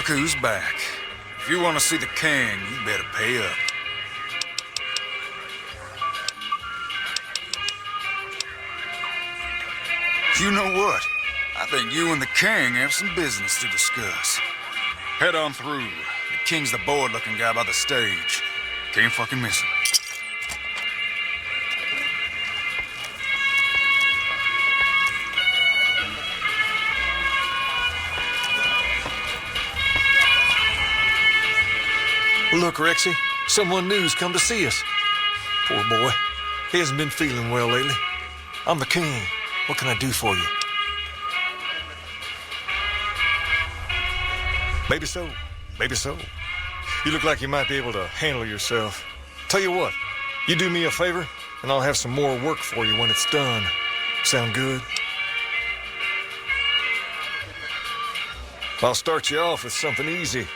Look who's back. If you want to see the king, you better pay up. You know what? I think you and the king have some business to discuss. Head on through. The king's the bored-looking guy by the stage. Can't fucking miss him. Look, Rexy, someone new's come to see us. Poor boy. He hasn't been feeling well lately. I'm the king. What can I do for you? Maybe so. Maybe so. You look like you might be able to handle yourself. Tell you what, you do me a favor, and I'll have some more work for you when it's done. Sound good? I'll start you off with something easy.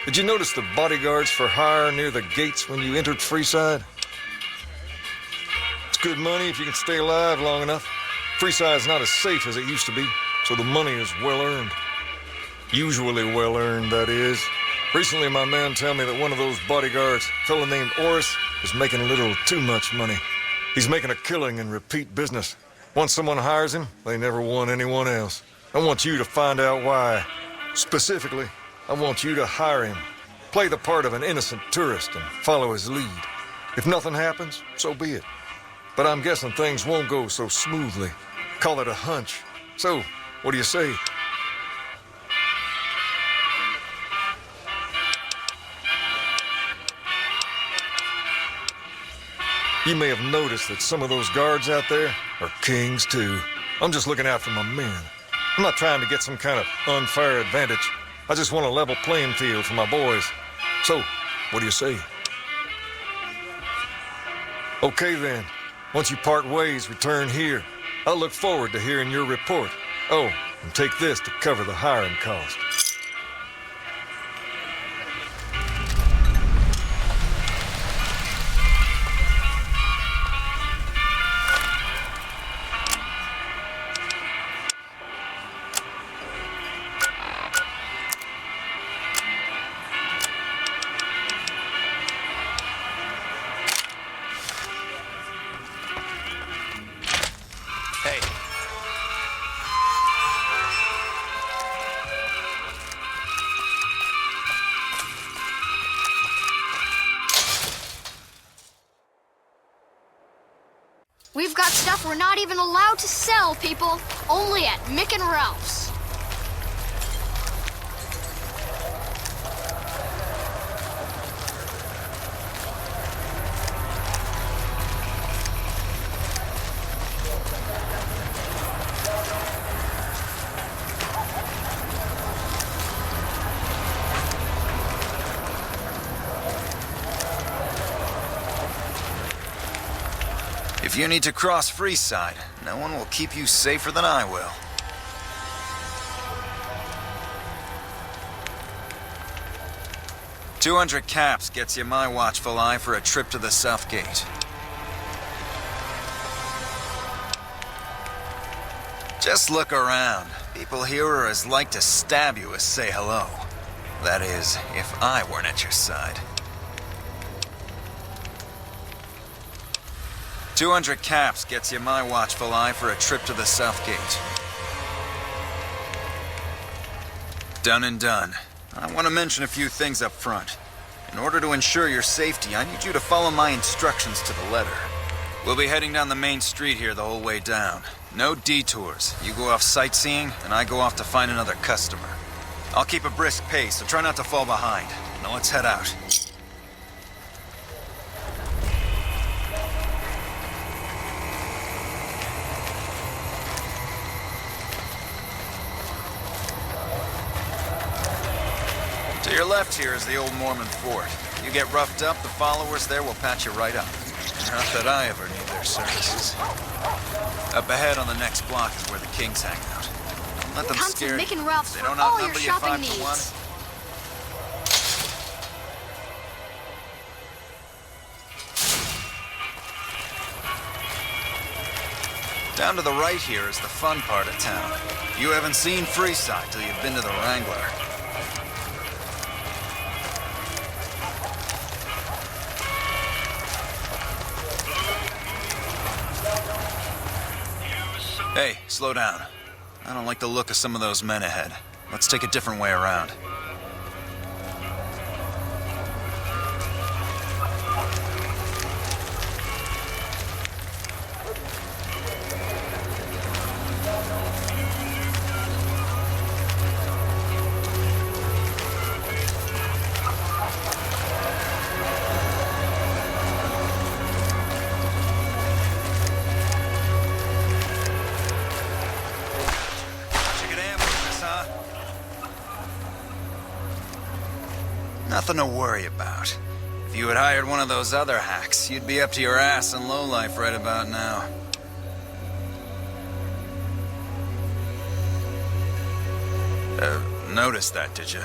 Did you notice the bodyguards for hire near the gates when you entered Freeside? It's good money if you can stay alive long enough. Freeside's not as safe as it used to be, so the money is well earned. Usually well earned, that is. Recently, my man told me that one of those bodyguards, a fellow named Oris, is making a little too much money. He's making a killing in repeat business. Once someone hires him, they never want anyone else. I want you to find out why. Specifically, I want you to hire him. Play the part of an innocent tourist and follow his lead. If nothing happens, so be it. But I'm guessing things won't go so smoothly. Call it a hunch. So, what do you say? You may have noticed that some of those guards out there are kings, too. I'm just looking out for my men. I'm not trying to get some kind of unfair advantage. I just want a level playing field for my boys. So, what do you say? Okay, then. Once you part ways, return here. I'll look forward to hearing your report. Oh, and take this to cover the hiring cost. We've got stuff we're not even allowed to sell, people. Only at Mick and Ralph's. If you need to cross Freeside, no one will keep you safer than I will. $200 caps gets you my watchful eye for a trip to the South Gate. Just look around. People here are as like to stab you as say hello. That is, if I weren't at your side. 200 caps gets you my watchful eye for a trip to the South Gate. Done and done. I want to mention a few things up front. In order to ensure your safety, I need you to follow my instructions to the letter. We'll be heading down the main street here the whole way down. No detours. You go off sightseeing, and I go off to find another customer. I'll keep a brisk pace, so try not to fall behind. Now let's head out. To your left here is the old Mormon fort. You get roughed up, the followers there will patch you right up. Not that I ever need their services. Up ahead on the next block is where the kings hang out. Don't let them Come scare to Mick and Ralph's you. They for don't all your outnumber you shopping 5 to 1. needs. Down to the right here is the fun part of town. You haven't seen Freeside till you've been to the Wrangler. Hey, slow down. I don't like the look of some of those men ahead. Let's take a different way around. Nothing to worry about. If you had hired one of those other hacks, you'd be up to your ass in lowlife right about now. Noticed that, did you?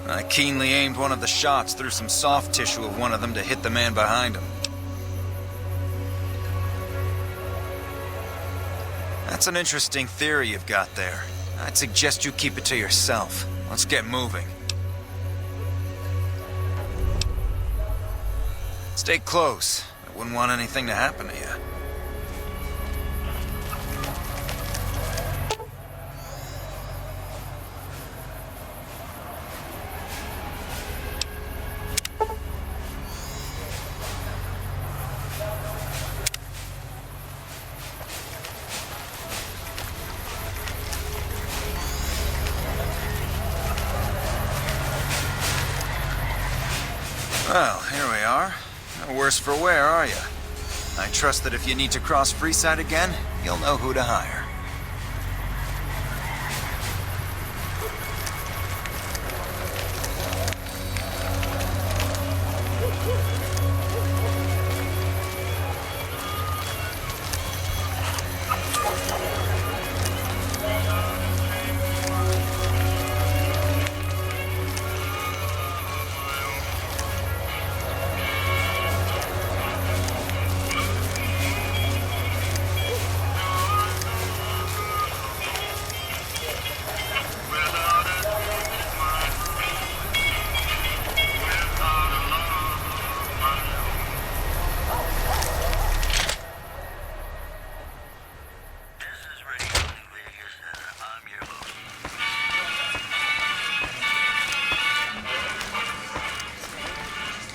I keenly aimed one of the shots through some soft tissue of one of them to hit the man behind him. That's an interesting theory you've got there. I'd suggest you keep it to yourself. Let's get moving. Stay close. I wouldn't want anything to happen to you. Well, here we are. No worse for wear, are you? I trust that if you need to cross Freeside again, you'll know who to hire.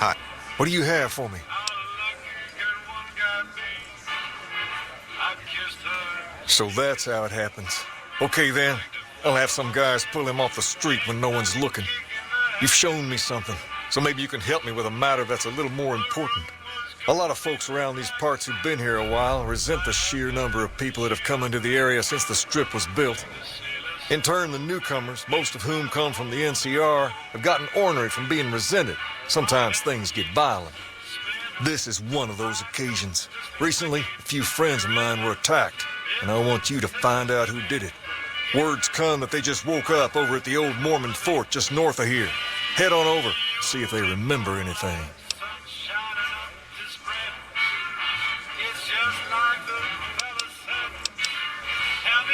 Hi. What do you have for me? So that's how it happens. Okay then, I'll have some guys pull him off the street when no one's looking. You've shown me something, so maybe you can help me with a matter that's a little more important. A lot of folks around these parts who've been here a while resent the sheer number of people that have come into the area since the Strip was built. In turn, the newcomers, most of whom come from the NCR, have gotten ornery from being resented. Sometimes things get violent. This is one of those occasions. Recently, a few friends of mine were attacked, and I want you to find out who did it. Word's come that they just woke up over at the old Mormon fort just north of here. Head on over, see if they remember anything.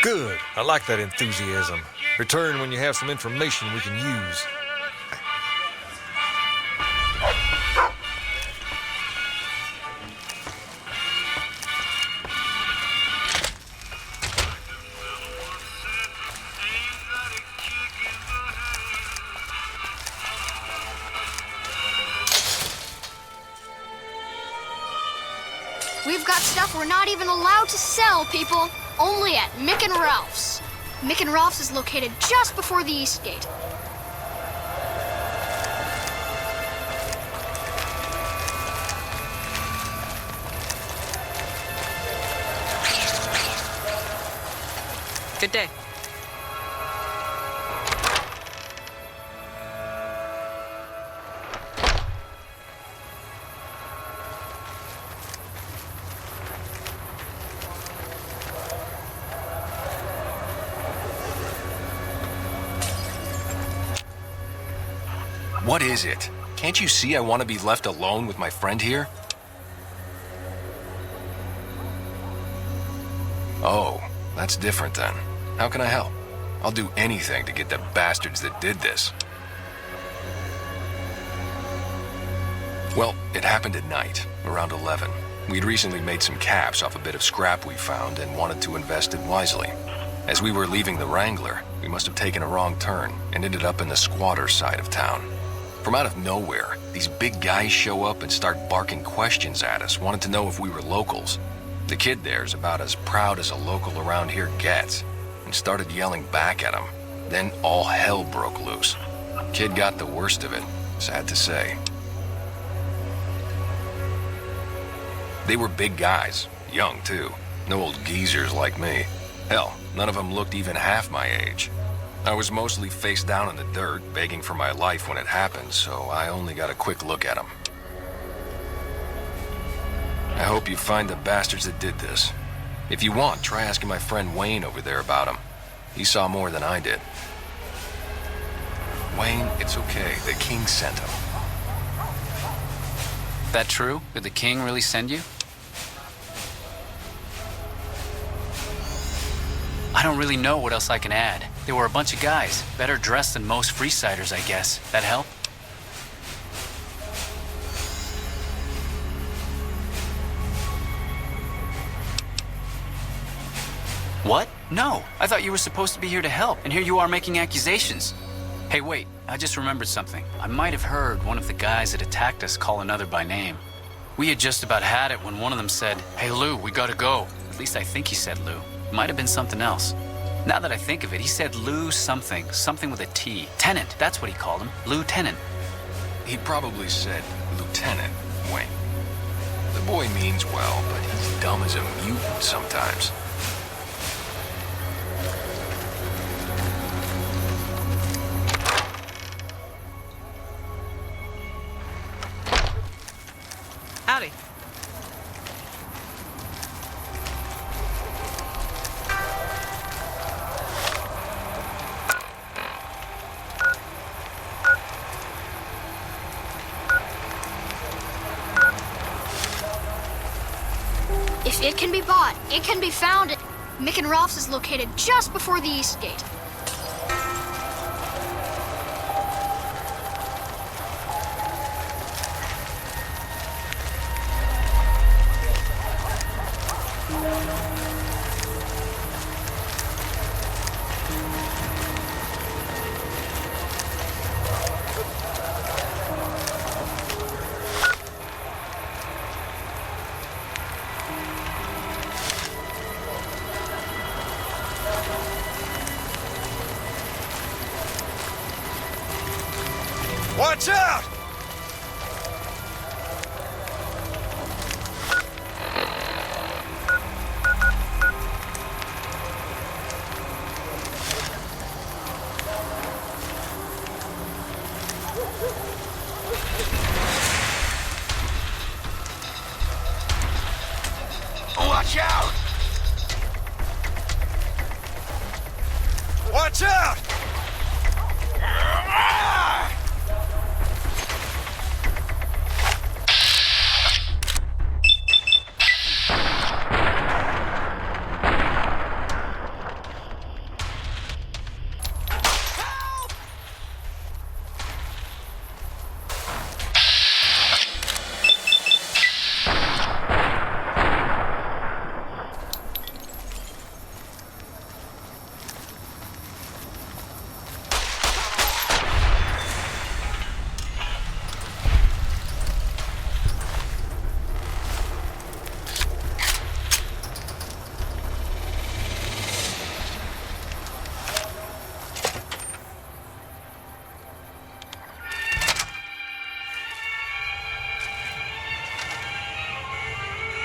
Good. I like that enthusiasm. Return when you have some information we can use. We've got stuff we're not even allowed to sell, people. Only at Mick and Ralph's. Mick and Ralph's is located just before the East Gate. Good day. What is it? Can't you see I want to be left alone with my friend here? Oh, that's different then. How can I help? I'll do anything to get the bastards that did this. Well, it happened at night, around 11. We'd recently made some caps off a bit of scrap we found and wanted to invest it wisely. As we were leaving the Wrangler, we must have taken a wrong turn and ended up in the squatter side of town. From out of nowhere, these big guys show up and start barking questions at us, wanted to know if we were locals. The kid there's about as proud as a local around here gets, and started yelling back at him. Then all hell broke loose. Kid got the worst of it, sad to say. They were big guys, young too, no old geezers like me. Hell, none of them looked even half my age. I was mostly face down in the dirt, begging for my life when it happened, so I only got a quick look at them. I hope you find the bastards that did this. If you want, try asking my friend Wayne over there about him. He saw more than I did. Wayne, it's okay. The king sent him. That true? Did the king really send you? I don't really know what else I can add. They were a bunch of guys, better dressed than most Freesiders, I guess. That help? What? No, I thought you were supposed to be here to help, and here you are making accusations. Hey, wait, I just remembered something. I might have heard one of the guys that attacked us call another by name. We had just about had it when one of them said, "Hey, Lou, we gotta go." At least I think he said Lou. Might have been something else. Now that I think of it, he said Lou something with a T. Tennant, that's what he called him. Lieutenant. He probably said Lieutenant Wayne. The boy means well, but he's dumb as a mutant sometimes. Howdy. If it can be bought, it can be found. Mick and Ralph's is located just before the east gate. Watch out! Watch out! Watch out!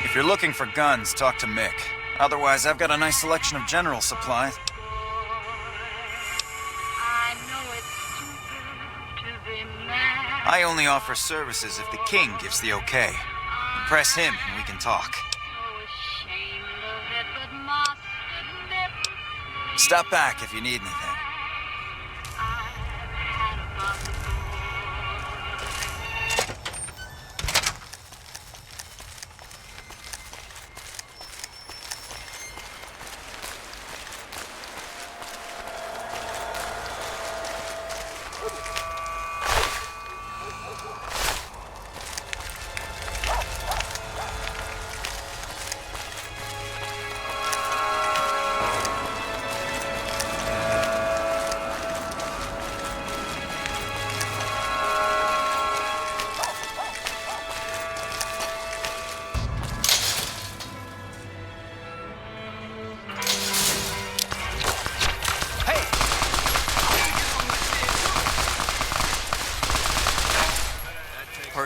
If you're looking for guns, talk to Mick. Otherwise, I've got a nice selection of general supplies. I only offer services if the king gives the okay. Impress him and we can talk. Stop back if you need anything.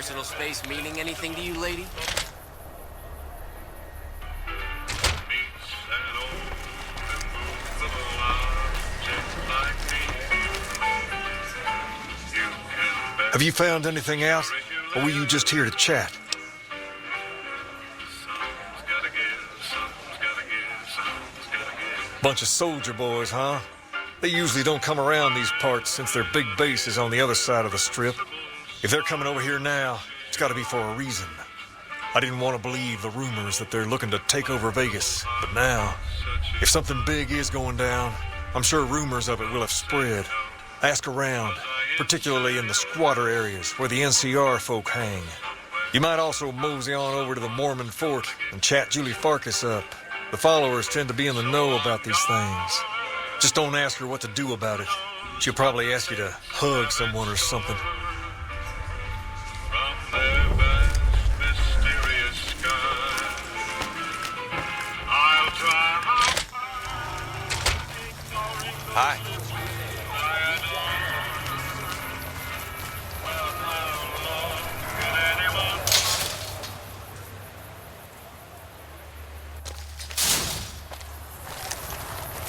personal space meaning anything to you, lady? Have you found anything out? Or were you just here to chat? Bunch of soldier boys, huh? They usually don't come around these parts since their big base is on the other side of the strip. If they're coming over here now, it's gotta be for a reason. I didn't want to believe the rumors that they're looking to take over Vegas, but now, if something big is going down, I'm sure rumors of it will have spread. Ask around, particularly in the squatter areas where the NCR folk hang. You might also mosey on over to the Mormon fort and chat Julie Farkas up. The followers tend to be in the know about these things. Just don't ask her what to do about it. She'll probably ask you to hug someone or something. Hi.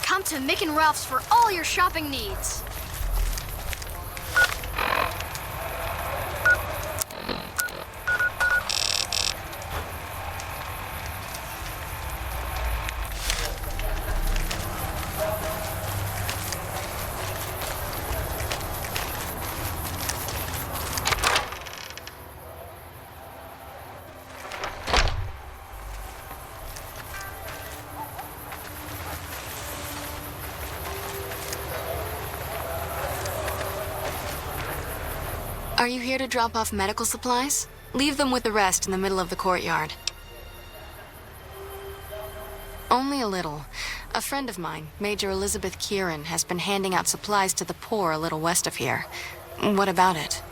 Come to Mick and Ralph's for all your shopping needs. Are you here to drop off medical supplies? Leave them with the rest in the middle of the courtyard. Only a little. A friend of mine, Major Elizabeth Kieran, has been handing out supplies to the poor a little west of here. What about it?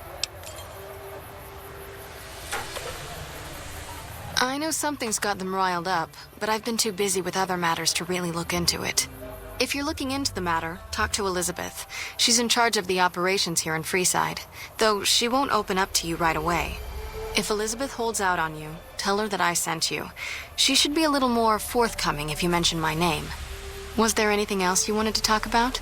I know something's got them riled up, but I've been too busy with other matters to really look into it. If you're looking into the matter, talk to Elizabeth. She's in charge of the operations here in Freeside, though she won't open up to you right away. If Elizabeth holds out on you, tell her that I sent you. She should be a little more forthcoming if you mention my name. Was there anything else you wanted to talk about?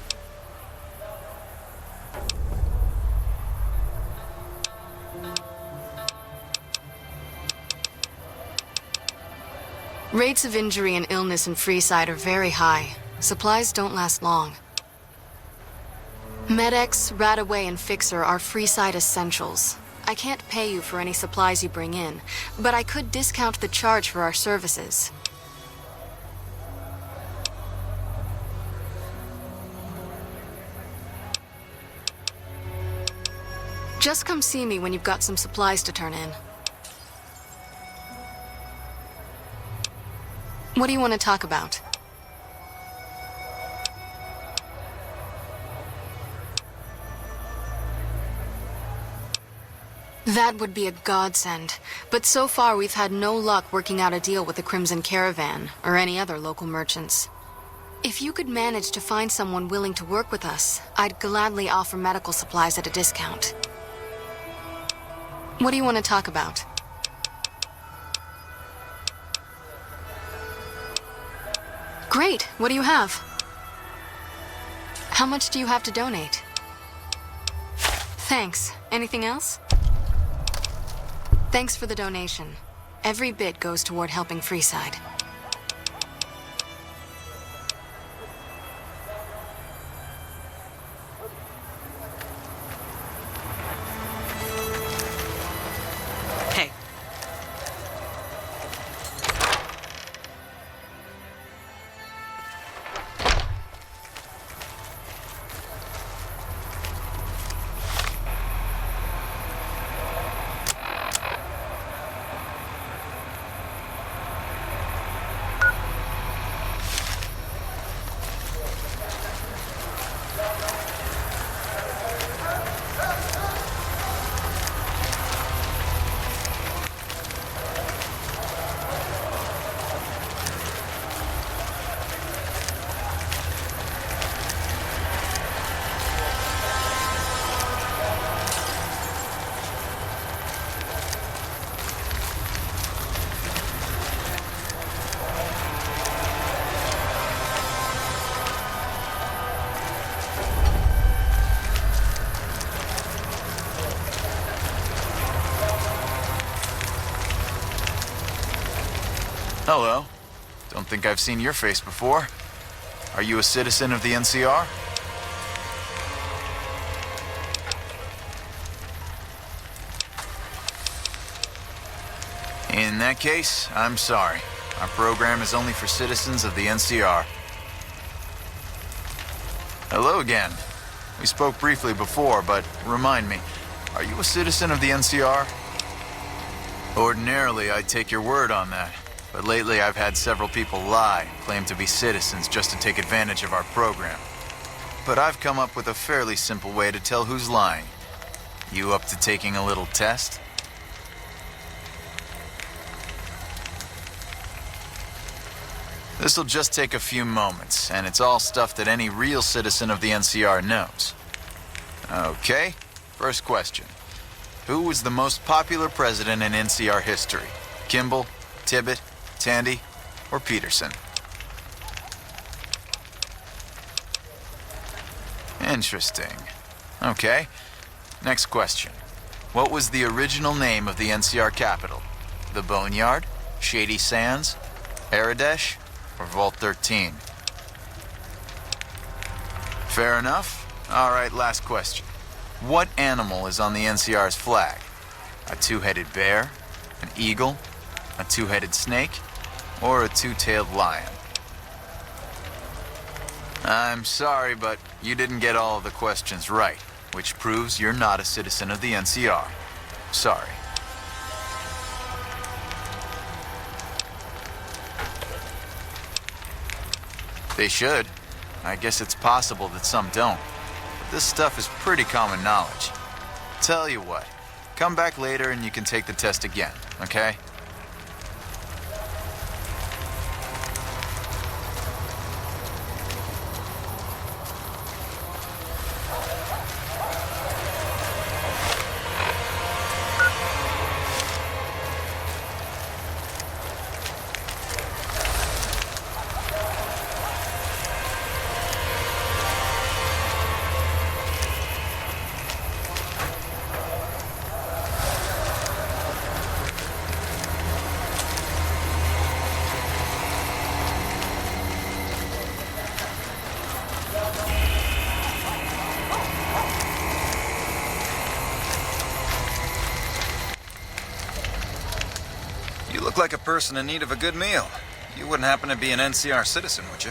Rates of injury and illness in Freeside are very high. Supplies don't last long. Med-X, Radaway, and Fixer are Freeside essentials. I can't pay you for any supplies you bring in, but I could discount the charge for our services. Just come see me when you've got some supplies to turn in. What do you want to talk about? That would be a godsend, but so far we've had no luck working out a deal with the Crimson Caravan, or any other local merchants. If you could manage to find someone willing to work with us, I'd gladly offer medical supplies at a discount. What do you want to talk about? Great, what do you have? How much do you have to donate? Thanks. Anything else? Thanks for the donation. Every bit goes toward helping Freeside. Hey. Hello. Don't think I've seen your face before. Are you a citizen of the NCR? In that case, I'm sorry. Our program is only for citizens of the NCR. Hello again. We spoke briefly before, but remind me, are you a citizen of the NCR? Ordinarily, I'd take your word on that. But lately, I've had several people lie, claim to be citizens just to take advantage of our program. But I've come up with a fairly simple way to tell who's lying. You up to taking a little test? This'll just take a few moments, and it's all stuff that any real citizen of the NCR knows. Okay, first question. Who was the most popular president in NCR history? Kimball, Tibbet, Tandy, or Peterson? Interesting. Okay, next question. What was the original name of the NCR capital? The Boneyard, Shady Sands, Aradesh, or Vault 13? Fair enough. All right, last question. What animal is on the NCR's flag? A two-headed bear, an eagle, a two-headed snake, or a two-tailed lion? I'm sorry, but you didn't get all of the questions right, which proves you're not a citizen of the NCR. Sorry. They should. I guess it's possible that some don't. But this stuff is pretty common knowledge. Tell you what, come back later and you can take the test again, okay? You look like a person in need of a good meal. You wouldn't happen to be an NCR citizen, would you?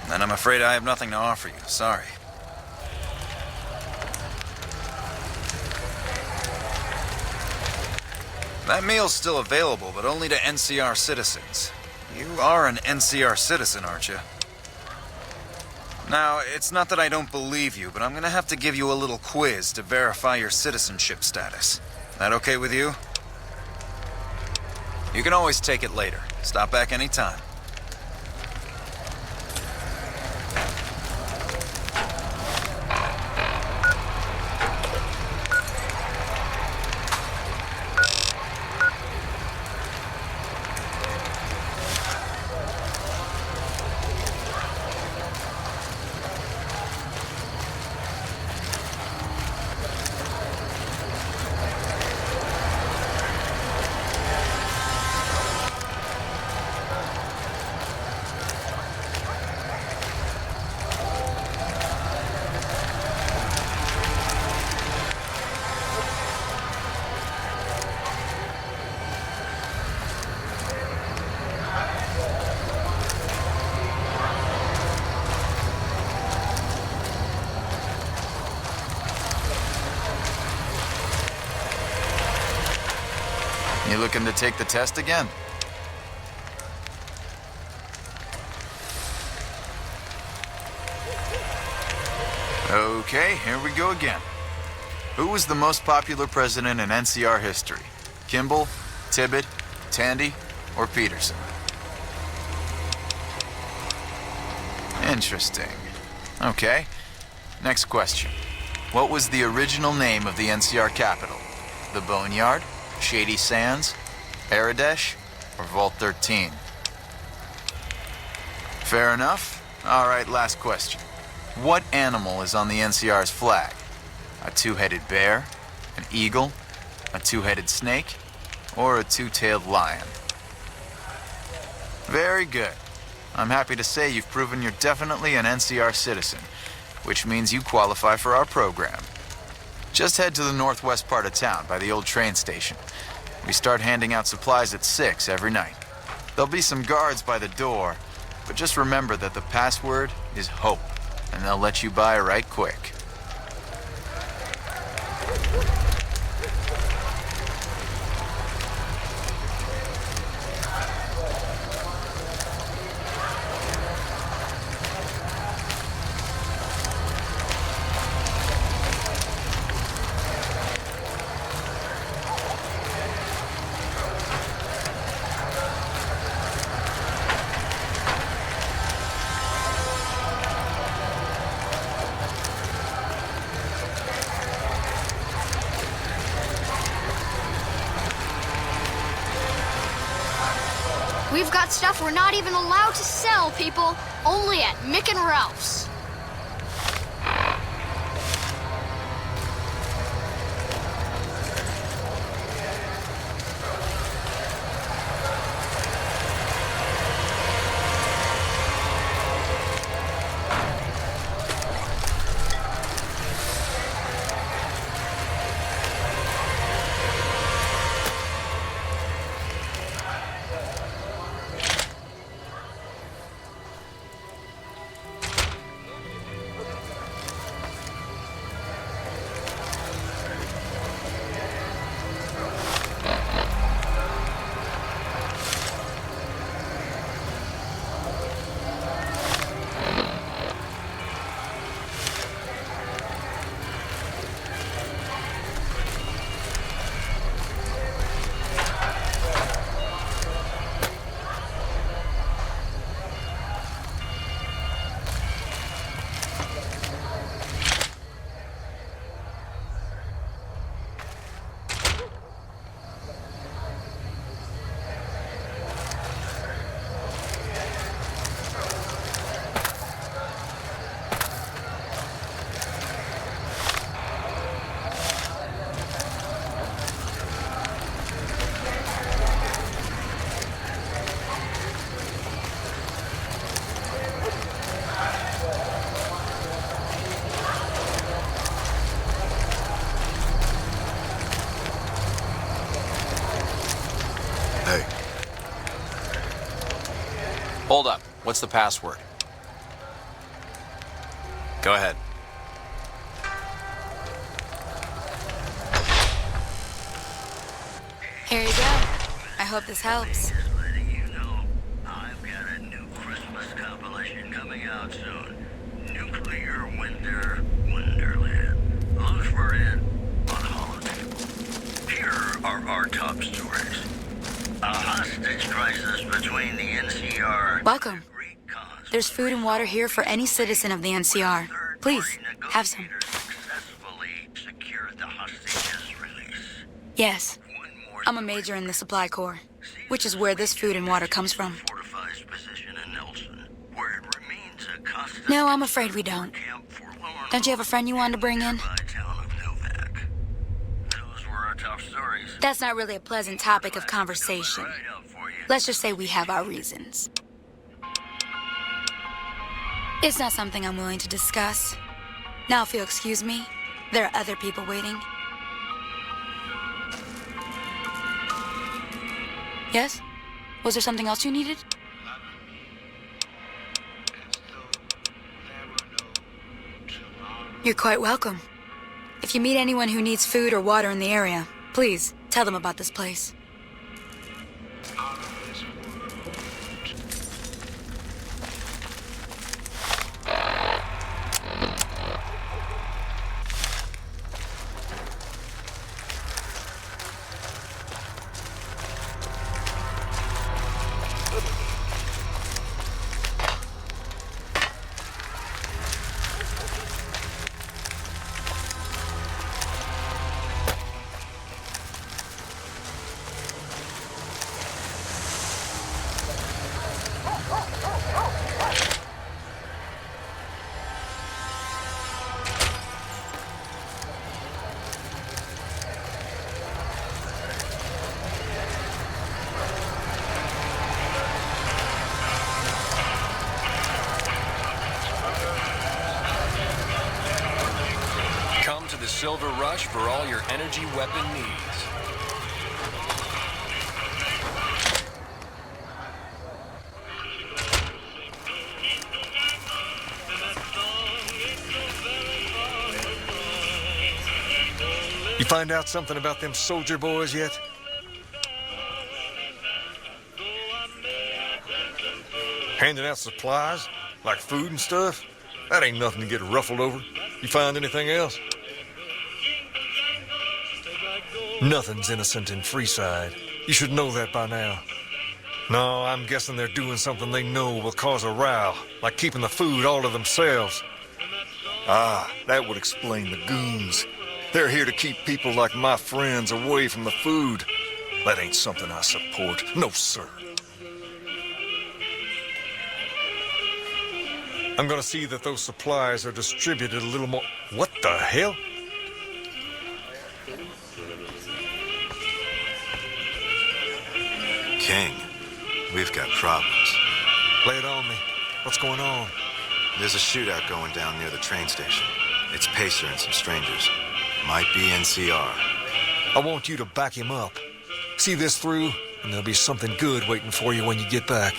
Then I'm afraid I have nothing to offer you. Sorry. That meal's still available, but only to NCR citizens. You are an NCR citizen, aren't you? Now, it's not that I don't believe you, but I'm gonna have to give you a little quiz to verify your citizenship status. That okay with you? You can always take it later. Stop back anytime. You looking to take the test again? Okay, here we go again. Who was the most popular president in NCR history? Kimball, Tibbet, Tandy, or Peterson? Interesting. Okay, next question. What was the original name of the NCR capital? The Boneyard, Shady Sands, Aradesh, or Vault 13? Fair enough. All right, last question. What animal is on the NCR's flag? A two-headed bear, an eagle, a two-headed snake, or a two-tailed lion? Very good. I'm happy to say you've proven you're definitely an NCR citizen, which means you qualify for our program. Just head to the northwest part of town by the old train station. We start handing out supplies at 6 every night. There'll be some guards by the door, but just remember that the password is HOPE, and they'll let you by right quick. We've got stuff we're not even allowed to sell, people. Only at Mick and Ralph's. Hold up. What's the password? Go ahead. Here you go. I hope this helps. Letting you know, I've got a new Christmas compilation coming out soon. Nuclear Winter Wonderland. Look for it on holotape. Here are our top stories. A hostage crisis between the NCR. Welcome. There's food and water here for any citizen of the NCR. Please, have some. Successfully secured the hostage's release. Yes. I'm a major in the supply corps, which is where this food and water comes from. Fortifies position in Nelson, where it remains a constant. No, I'm afraid we don't. Don't you have a friend you wanted to bring in? Town of Novak. Those were our top stories. That's not really a pleasant topic of conversation. Let's just say we have our reasons. It's not something I'm willing to discuss. Now, if you'll excuse me, there are other people waiting. Yes? Was there something else you needed? You're quite welcome. If you meet anyone who needs food or water in the area, please tell them about this place. Silver Rush for all your energy weapon needs. You find out something about them soldier boys yet? Handing out supplies, like food and stuff? That ain't nothing to get ruffled over. You find anything else? Nothing's innocent in Freeside. You should know that by now. No, I'm guessing they're doing something they know will cause a row, like keeping the food all to themselves. Ah, that would explain the goons. They're here to keep people like my friends away from the food. That ain't something I support. No, sir. I'm gonna see that those supplies are distributed a little more... What the hell? King, we've got problems. Lay it on me. What's going on? There's a shootout going down near the train station. It's Pacer and some strangers. Might be NCR. I want you to back him up. See this through, and there'll be something good waiting for you when you get back.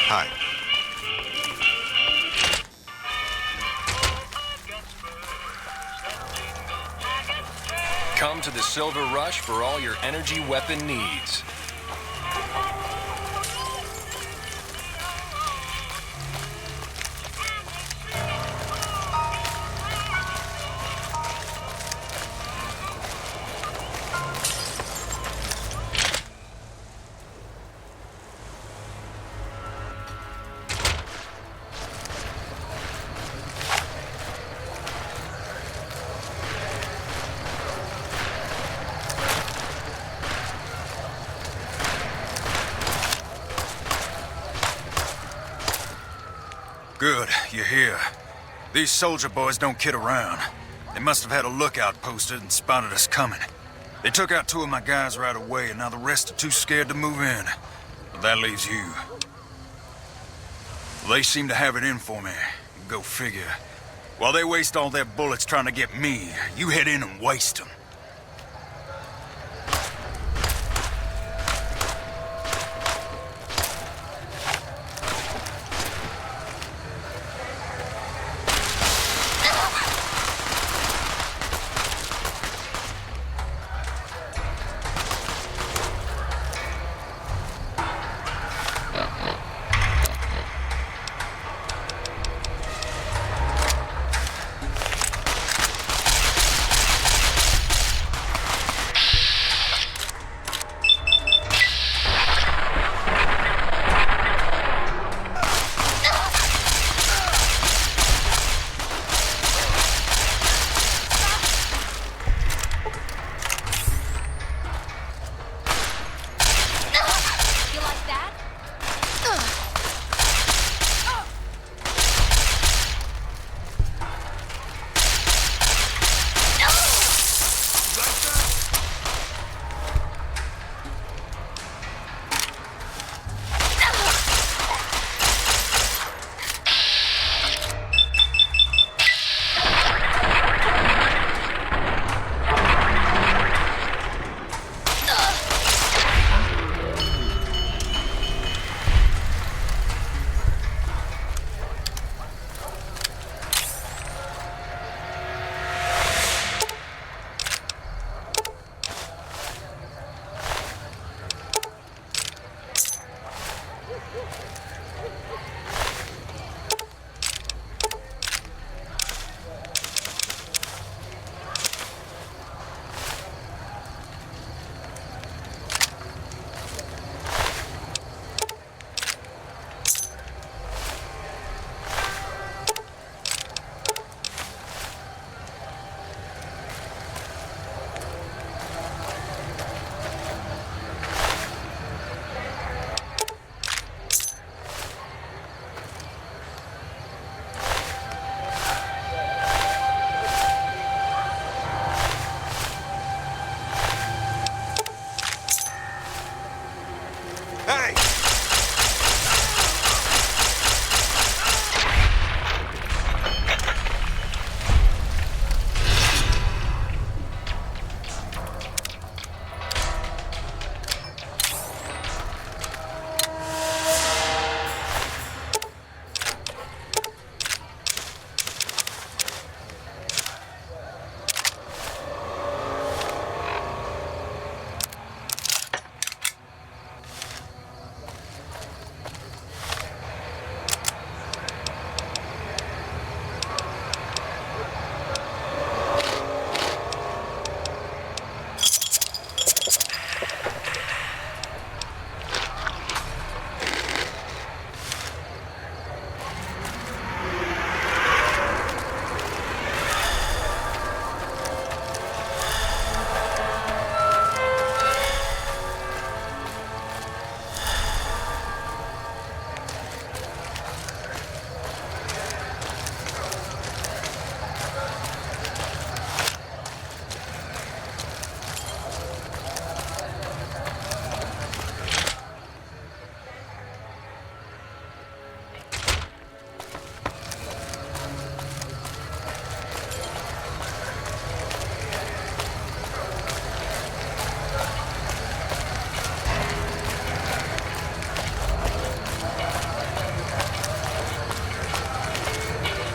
Hi. Come to the Silver Rush for all your energy weapon needs. Good, you're here. These soldier boys don't kid around. They must have had a lookout posted and spotted us coming. They took out 2 of my guys right away, and now the rest are too scared to move in. But that leaves you. Well, they seem to have it in for me. Go figure. While they waste all their bullets trying to get me, you head in and waste them.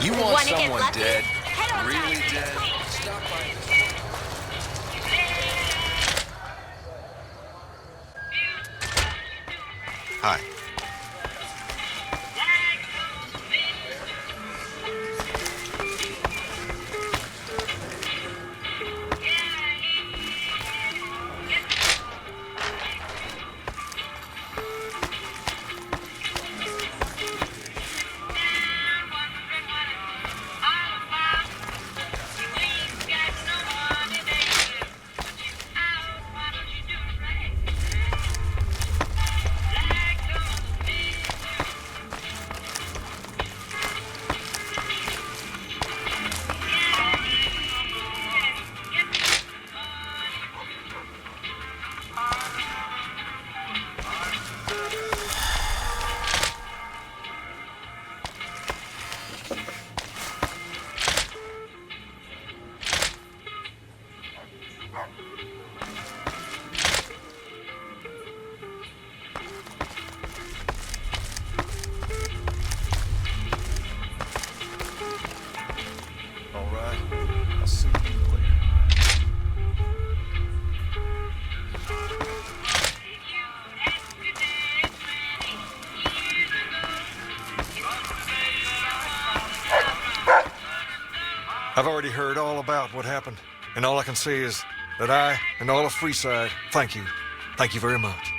You want Wanna get someone lucky? dead? Head on Really down. dead? Stop by. Hi. All right. I'll see you later. I've already heard all about what happened, and all I can say is that I and all of Freeside thank you. Thank you very much.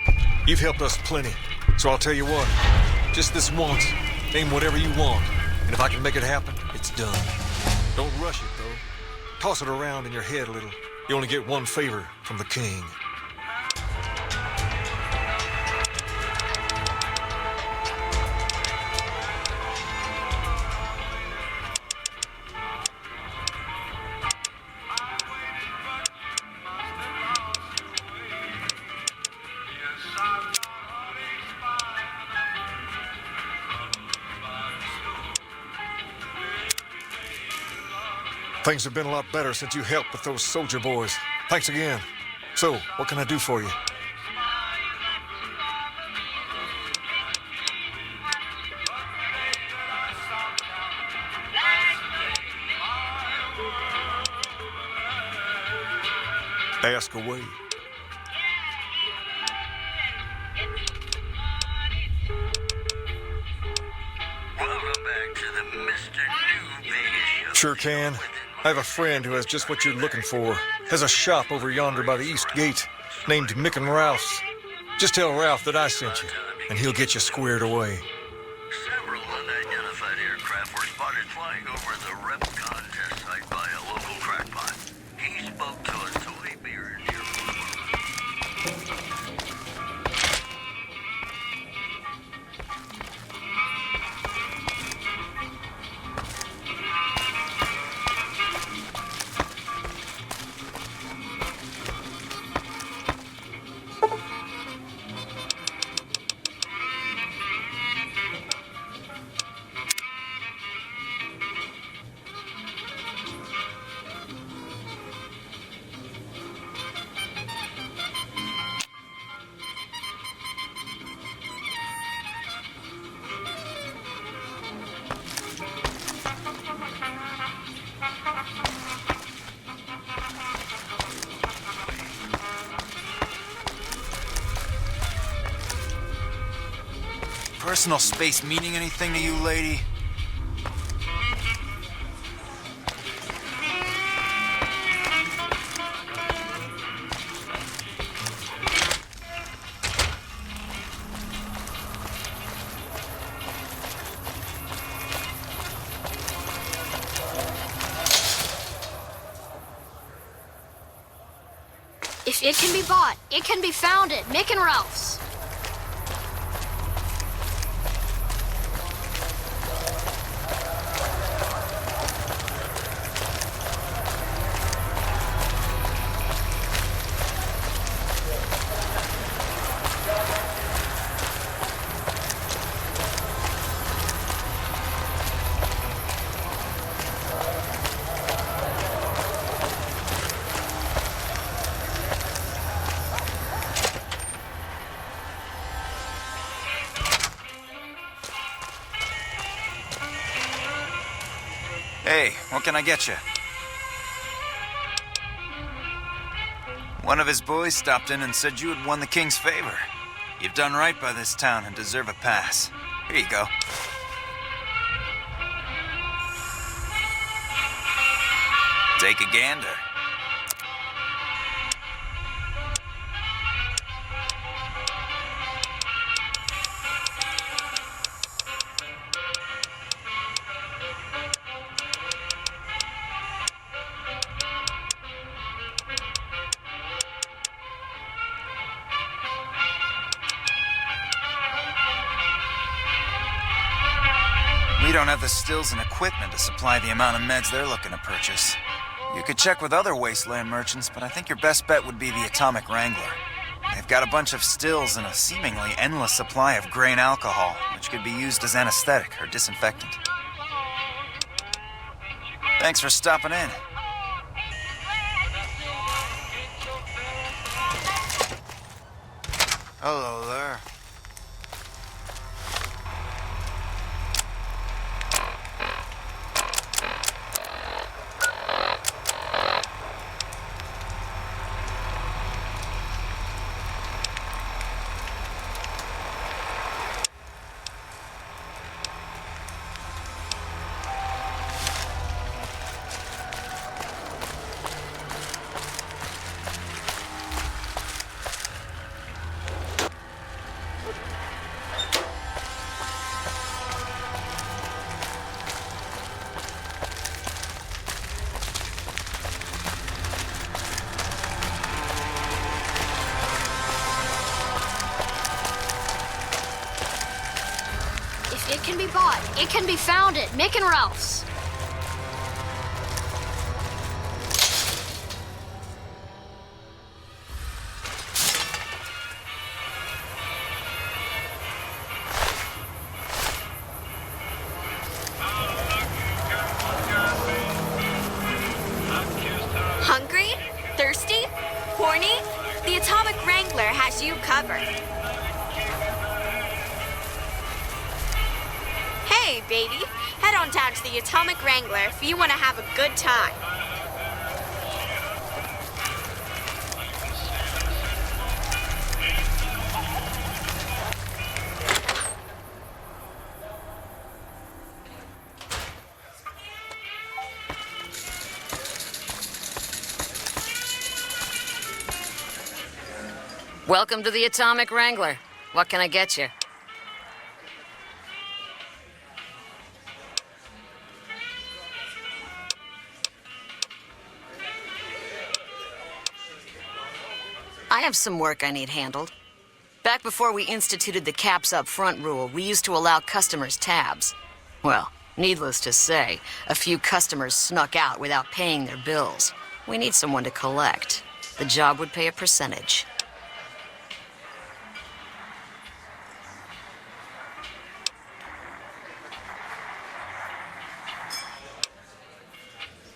You've helped us plenty, so I'll tell you what. Just this once, name whatever you want, and if I can make it happen, it's done. Don't rush it, though. Toss it around in your head a little. You only get one favor from the king. Things have been a lot better since you helped with those soldier boys. Thanks again. So, what can I do for you? Ask away. Welcome back to the Mr. New Vegas show. Sure can. I have a friend who has just what you're looking for. Has a shop over yonder by the east gate, named Mick and Ralph's. Just tell Ralph that I sent you, and he'll get you squared away. Several unidentified aircraft were spotted flying over the rep contest site by a local crackpot. He spoke to a toy beer near. Personal space meaning anything to you, lady? If it can be bought, it can be found at Mick and Ralph's. Hey, what can I get you? One of his boys stopped in and said you had won the king's favor. You've done right by this town and deserve a pass. Here you go. Take a gander. We don't have the stills and equipment to supply the amount of meds they're looking to purchase. You could check with other Wasteland merchants, but I think your best bet would be the Atomic Wrangler. They've got a bunch of stills and a seemingly endless supply of grain alcohol, which could be used as anesthetic or disinfectant. Thanks for stopping in. Hello there. It can be bought. It can be found at Mick and Ralph's. Hungry? Thirsty? Horny? The Atomic Wrangler has you covered. Hey, baby. Head on down to the Atomic Wrangler if you want to have a good time. Welcome to the Atomic Wrangler. What can I get you? I have some work I need handled. Back before we instituted the caps up front rule, we used to allow customers tabs. Well, needless to say, a few customers snuck out without paying their bills. We need someone to collect. The job would pay a percentage.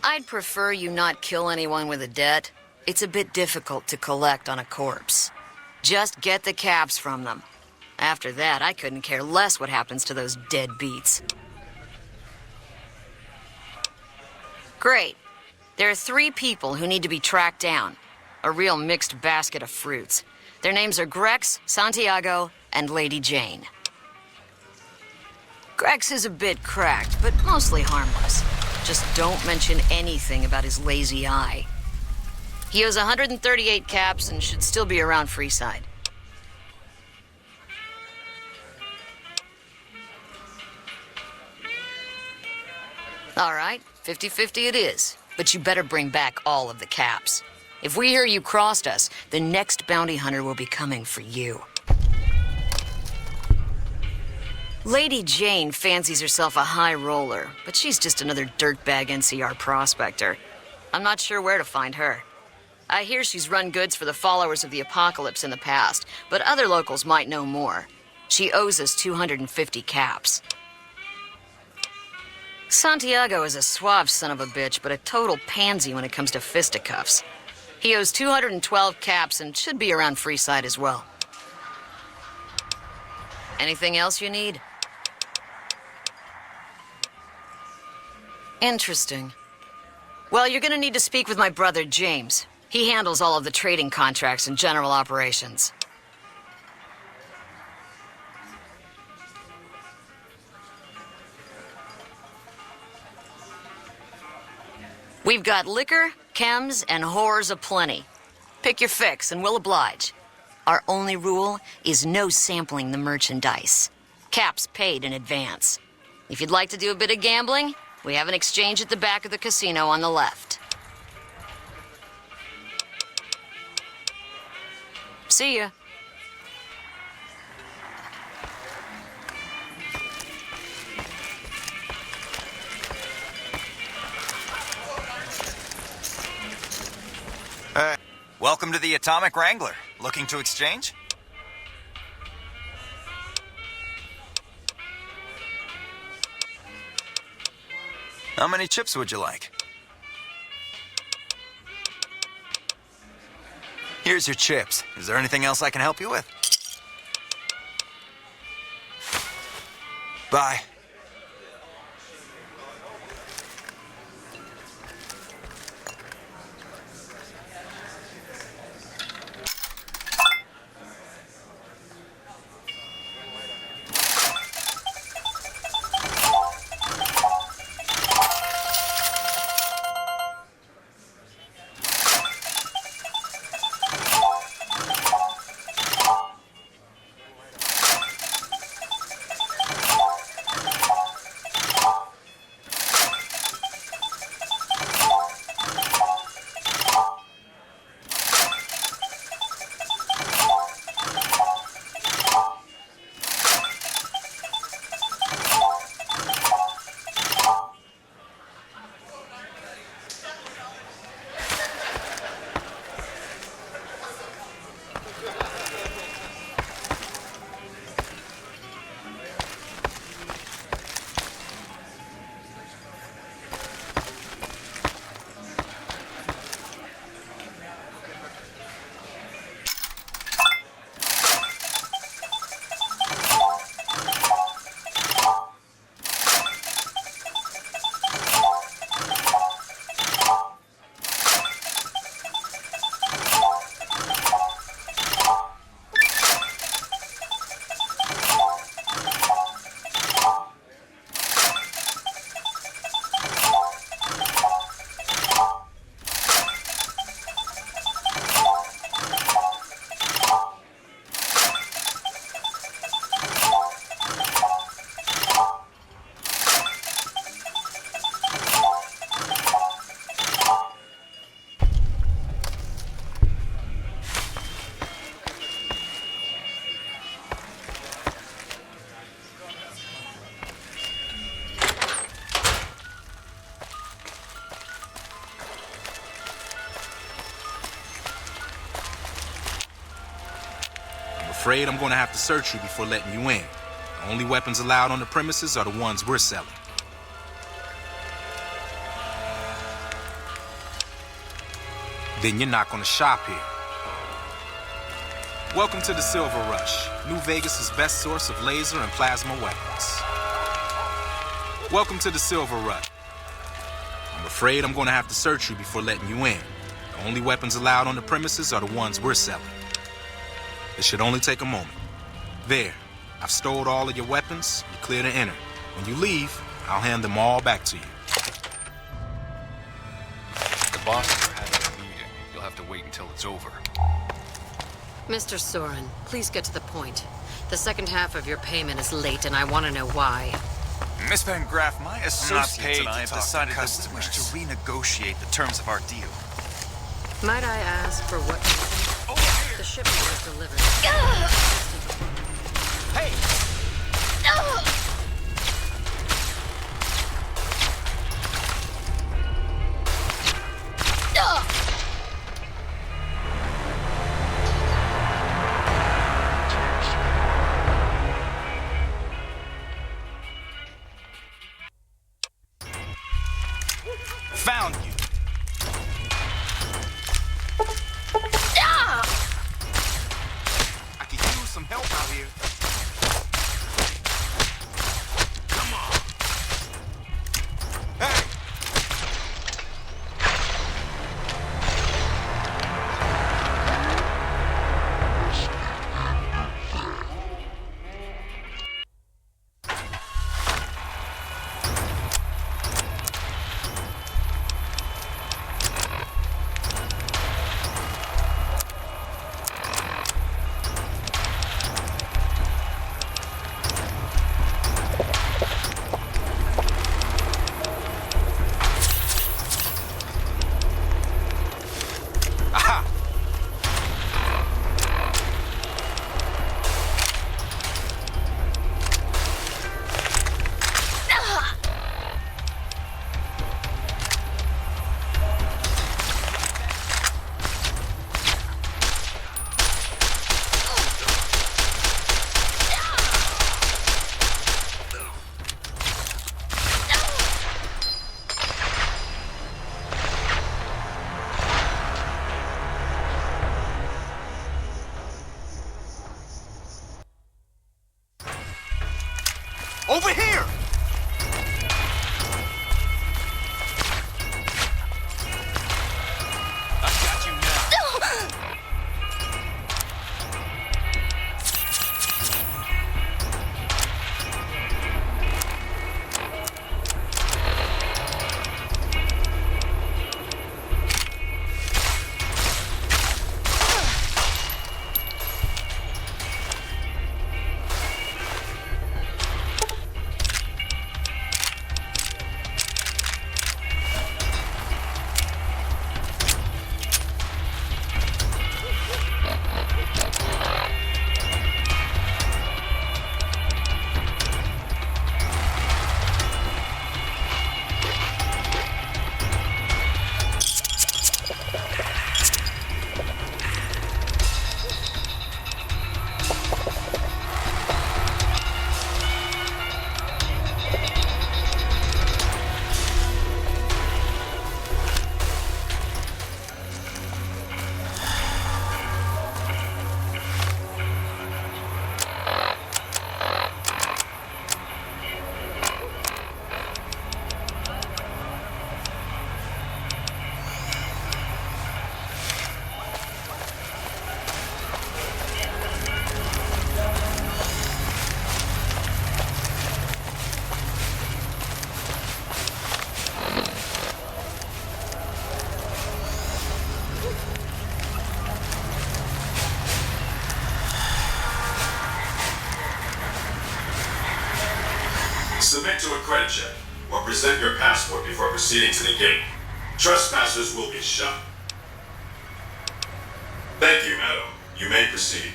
I'd prefer you not kill anyone with a debt. It's a bit difficult to collect on a corpse. Just get the caps from them. After that, I couldn't care less what happens to those deadbeats. Great. There are 3 people who need to be tracked down. A real mixed basket of fruits. Their names are Grex, Santiago, and Lady Jane. Grex is a bit cracked, but mostly harmless. Just don't mention anything about his lazy eye. He owes 138 caps and should still be around Freeside. All right, 50-50 it is. But you better bring back all of the caps. If we hear you crossed us, the next bounty hunter will be coming for you. Lady Jane fancies herself a high roller, but she's just another dirtbag NCR prospector. I'm not sure where to find her. I hear she's run goods for the followers of the apocalypse in the past, but other locals might know more. She owes us 250 caps. Santiago is a suave son of a bitch, but a total pansy when it comes to fisticuffs. He owes 212 caps and should be around Freeside as well. Anything else you need? Interesting. Well, you're gonna need to speak with my brother, James. He handles all of the trading contracts and general operations. We've got liquor, chems, and whores aplenty. Pick your fix, and we'll oblige. Our only rule is no sampling the merchandise. Cap's paid in advance. If you'd like to do a bit of gambling, we have an exchange at the back of the casino on the left. See ya. Welcome to the Atomic Wrangler. Looking to exchange? How many chips would you like? Here's your chips. Is there anything else I can help you with? Bye. Afraid I'm gonna have to search you before letting you in. The only weapons allowed on the premises are the ones we're selling. Then you're not gonna shop here. Welcome to the Silver Rush, New Vegas' best source of laser and plasma weapons. Welcome to the Silver Rush. I'm afraid I'm gonna have to search you before letting you in. The only weapons allowed on the premises are the ones we're selling. It should only take a moment. There, I've stowed all of your weapons. You're clear to enter. When you leave, I'll hand them all back to you. The bosses are having a meeting. You'll have to wait until it's over. Mr. Soren, please get to the point. The second half of your payment is late, and I want to know why. Miss Van Graff, my associates paid and I to have talk to decided that we wish to renegotiate the terms of our deal. Might I ask for what reason? The shipment was delivered. Hey! Found you. I could use some help out here. Come on. Hey, Over here! I've got you now. Submit to a credit check or present your passport before proceeding to the gate. Trespassers will be shot. Thank you, madam. You may proceed.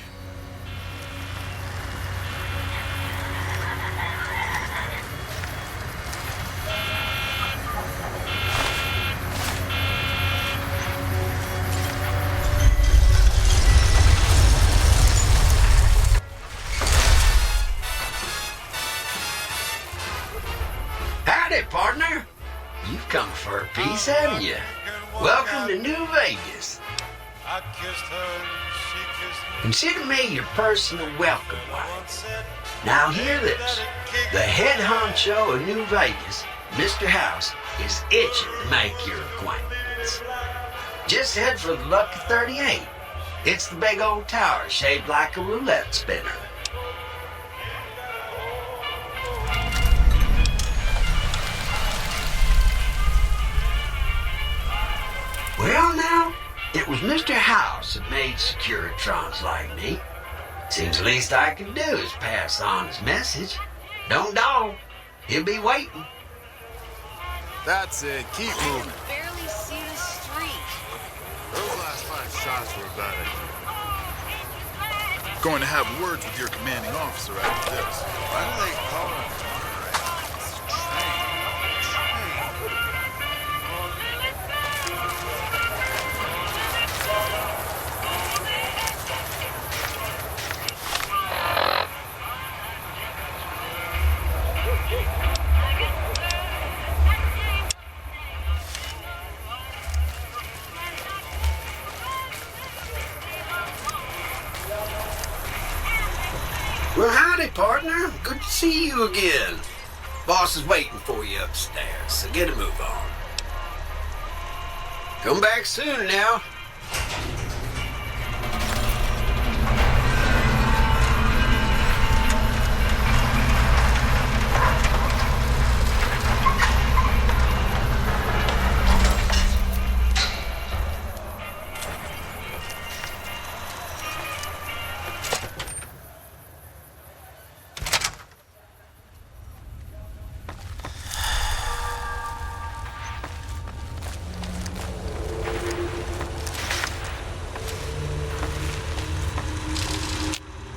Howdy, partner. You've come for a piece, haven't you? Welcome to New Vegas. Consider me your personal welcome wife. Now hear this. The head honcho of New Vegas, Mr. House, is itching to make your acquaintance. Just head for the Lucky 38. It's the big old tower shaped like a roulette spinner. Well, now, it was Mr. House that made Securitrons like me. Seems the least I can do is pass on his message. Don't dawdle. He'll be waiting. That's it. Keep moving. Barely see the street. Those last 5 shots were a bad idea. Going to have words with your commanding officer after this. Why do they call it? Well, howdy, partner. Good to see you again. Boss is waiting for you upstairs, so get a move on. Come back soon now.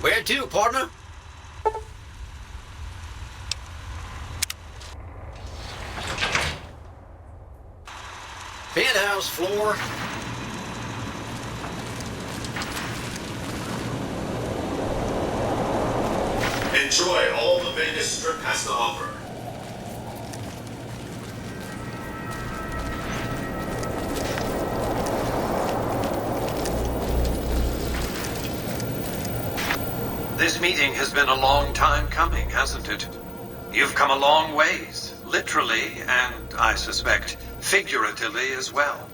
Where to, partner? Penthouse floor. Enjoy all the Vegas Strip has to offer. This meeting has been a long time coming, hasn't it? You've come a long ways, literally, and I suspect figuratively as well.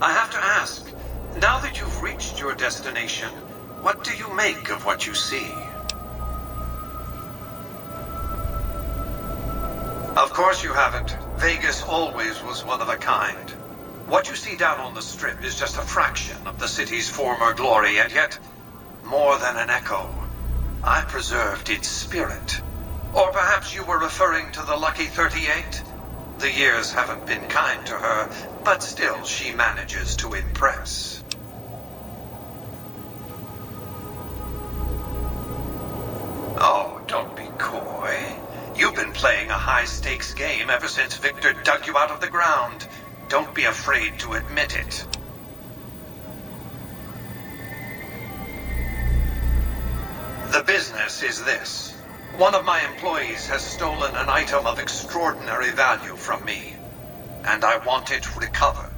I have to ask, now that you've reached your destination, what do you make of what you see? Of course you haven't. Vegas always was one of a kind. What you see down on the Strip is just a fraction of the city's former glory, and yet, more than an echo, I preserved its spirit. Or perhaps you were referring to the Lucky 38? The years haven't been kind to her, but still she manages to impress. Oh, don't be coy. You've been playing a high-stakes game ever since Victor dug you out of the ground. Don't be afraid to admit it. The business is this. One of my employees has stolen an item of extraordinary value from me, and I want it recovered.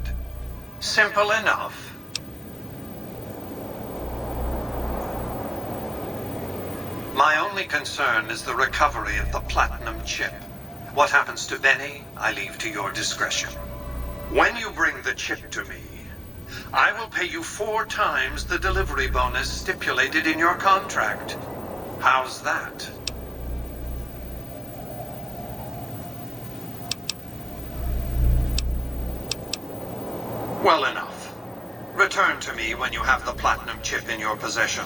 Simple enough. My only concern is the recovery of the platinum chip. What happens to Benny, I leave to your discretion. When you bring the chip to me, I will pay you 4 times the delivery bonus stipulated in your contract. How's that? Well enough. Return to me when you have the platinum chip in your possession.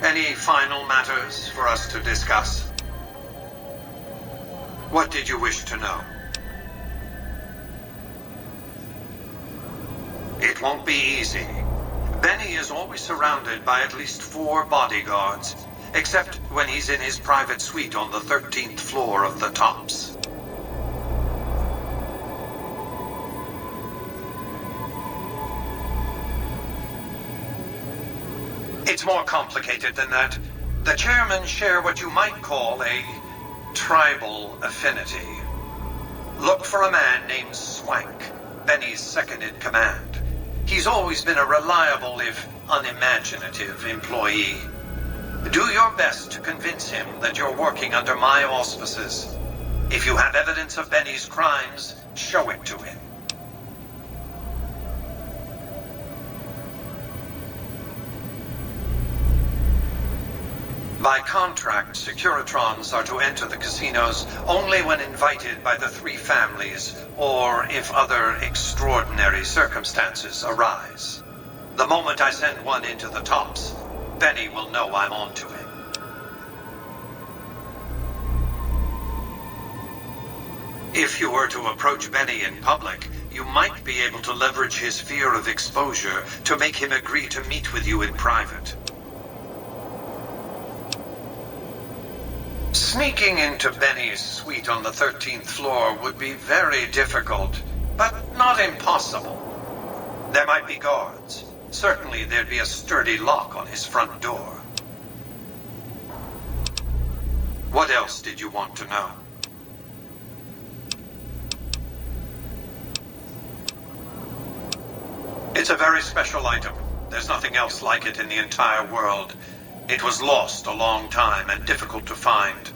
Any final matters for us to discuss? What did you wish to know? It won't be easy. Benny is always surrounded by at least 4 bodyguards, except when he's in his private suite on the 13th floor of the Tops. It's more complicated than that. The chairmen share what you might call a tribal affinity. Look for a man named Swank, Benny's second-in-command. He's always been a reliable, if unimaginative, employee. Do your best to convince him that you're working under my auspices. If you have evidence of Benny's crimes, show it to him. By contract, Securitrons are to enter the casinos only when invited by the 3 families, or if other extraordinary circumstances arise. The moment I send one into the Tops, Benny will know I'm on to him. If you were to approach Benny in public, you might be able to leverage his fear of exposure to make him agree to meet with you in private. Sneaking into Benny's suite on the 13th floor would be very difficult, but not impossible. There might be guards. Certainly there'd be a sturdy lock on his front door. What else did you want to know? It's a very special item. There's nothing else like it in the entire world. It was lost a long time and difficult to find.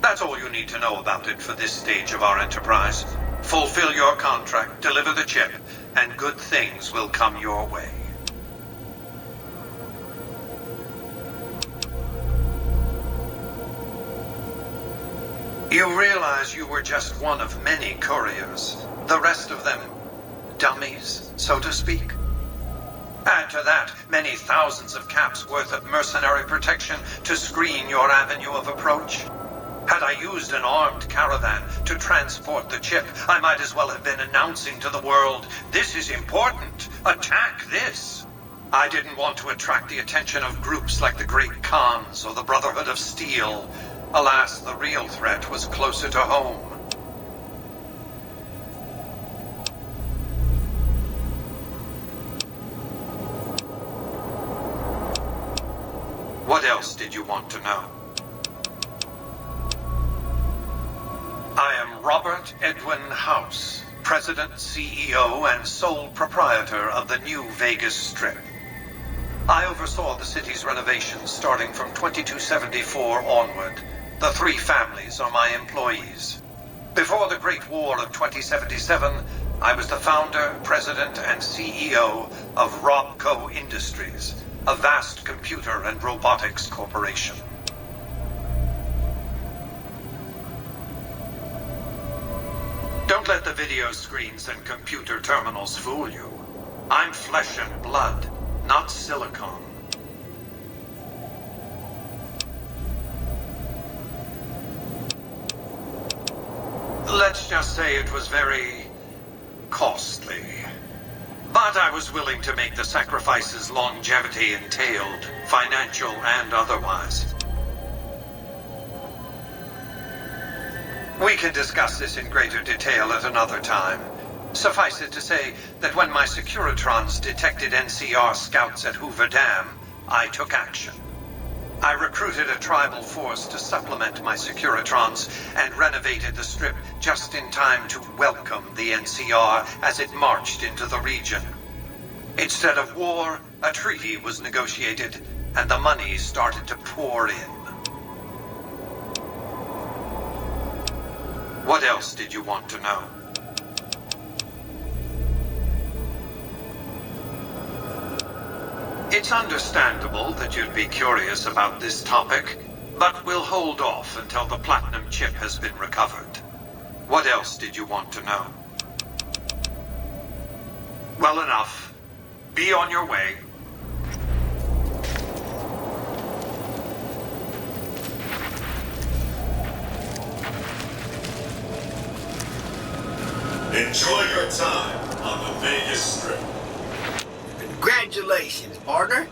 That's all you need to know about it for this stage of our enterprise. Fulfill your contract, deliver the chip, and good things will come your way. You realize you were just one of many couriers. The rest of them, dummies, so to speak. Add to that many thousands of caps worth of mercenary protection to screen your avenue of approach. Had I used an armed caravan to transport the chip, I might as well have been announcing to the world, this is important, attack this. I didn't want to attract the attention of groups like the Great Khans or the Brotherhood of Steel. Alas, the real threat was closer to home. What else did you want to know? I am Robert Edwin House, President, CEO, and sole proprietor of the new Vegas Strip. I oversaw the city's renovations starting from 2274 onward. The 3 families are my employees. Before the Great War of 2077, I was the founder, president, and CEO of Robco Industries, a vast computer and robotics corporation. Don't let the video screens and computer terminals fool you. I'm flesh and blood, not silicone. Let's just say it was very costly. But I was willing to make the sacrifices longevity entailed, financial and otherwise. We can discuss this in greater detail at another time. Suffice it to say that when my Securitrons detected NCR scouts at Hoover Dam, I took action. I recruited a tribal force to supplement my Securitrons and renovated the strip just in time to welcome the NCR as it marched into the region. Instead of war, a treaty was negotiated, and the money started to pour in. What else did you want to know? It's understandable that you'd be curious about this topic, but we'll hold off until the platinum chip has been recovered. What else did you want to know? Well enough. Be on your way. Enjoy your time on the Vegas Strip. Congratulations, partner.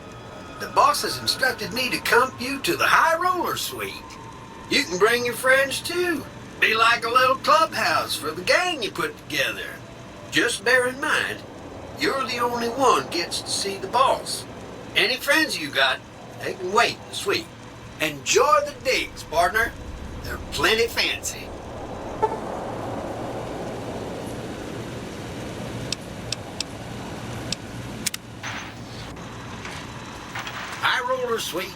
The boss has instructed me to comp you to the High Roller Suite. You can bring your friends too. Be like a little clubhouse for the gang you put together. Just bear in mind, you're the only one gets to see the boss. Any friends you got, they can wait in the suite. Enjoy the digs, partner. They're plenty fancy. High Roller Suite.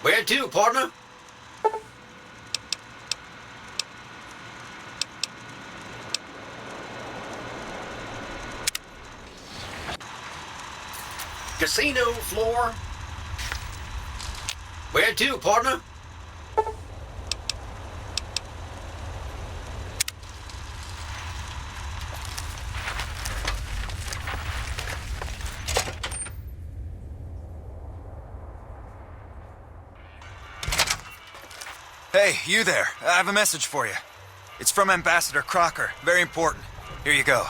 Where to, partner? Casino floor. Where to, partner? Hey, you there. I have a message for you. It's from Ambassador Crocker. Very important. Here you go.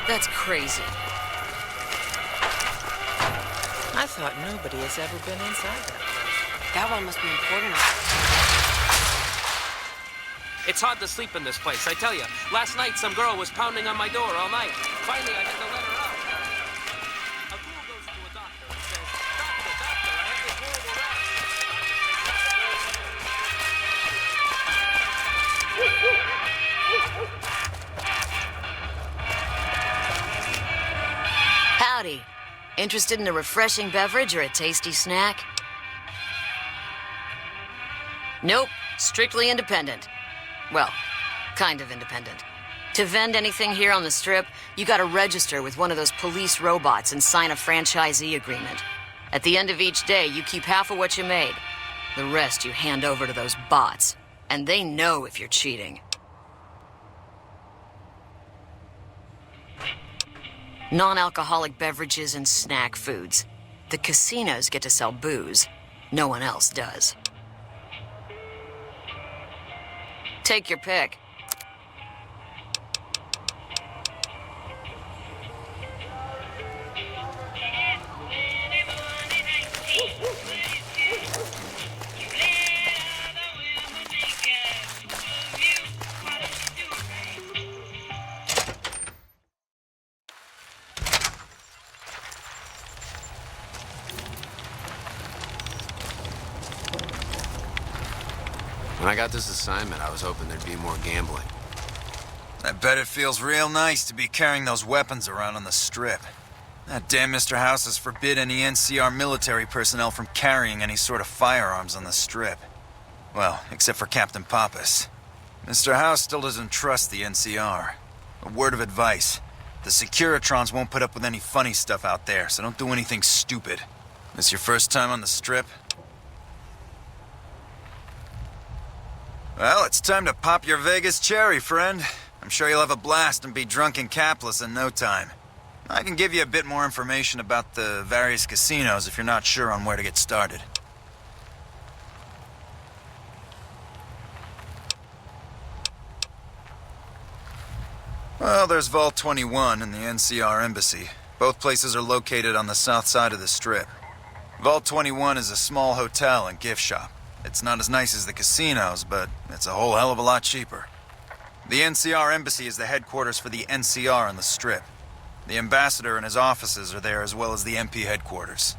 That's crazy. I thought nobody has ever been inside that place. That one must be important. It's hard to sleep in this place, I tell you. Last night, some girl was pounding on my door all night. Finally, I had to let her out. A fool goes to a doctor and says, Doctor, I have this horrible Howdy. Interested in a refreshing beverage or a tasty snack? Nope. Strictly independent. Well, kind of independent. To vend anything here on the Strip, you gotta register with one of those police robots and sign a franchisee agreement. At the end of each day, you keep half of what you made. The rest you hand over to those bots. And they know if you're cheating. Non-alcoholic beverages and snack foods. The casinos get to sell booze. No one else does. Take your pick. When I got this assignment, I was hoping there'd be more gambling. I bet it feels real nice to be carrying those weapons around on the Strip. That damn Mr. House has forbid any NCR military personnel from carrying any sort of firearms on the Strip. Well, except for Captain Pappas. Mr. House still doesn't trust the NCR. A word of advice. The Securitrons won't put up with any funny stuff out there, so don't do anything stupid. This your first time on the Strip? Well, it's time to pop your Vegas cherry, friend. I'm sure you'll have a blast and be drunk and capless in no time. I can give you a bit more information about the various casinos if you're not sure on where to get started. Well, there's Vault 21 and the NCR Embassy. Both places are located on the south side of the Strip. Vault 21 is a small hotel and gift shop. It's not as nice as the casinos, but it's a whole hell of a lot cheaper. The NCR Embassy is the headquarters for the NCR on the Strip. The ambassador and his offices are there as well as the MP headquarters.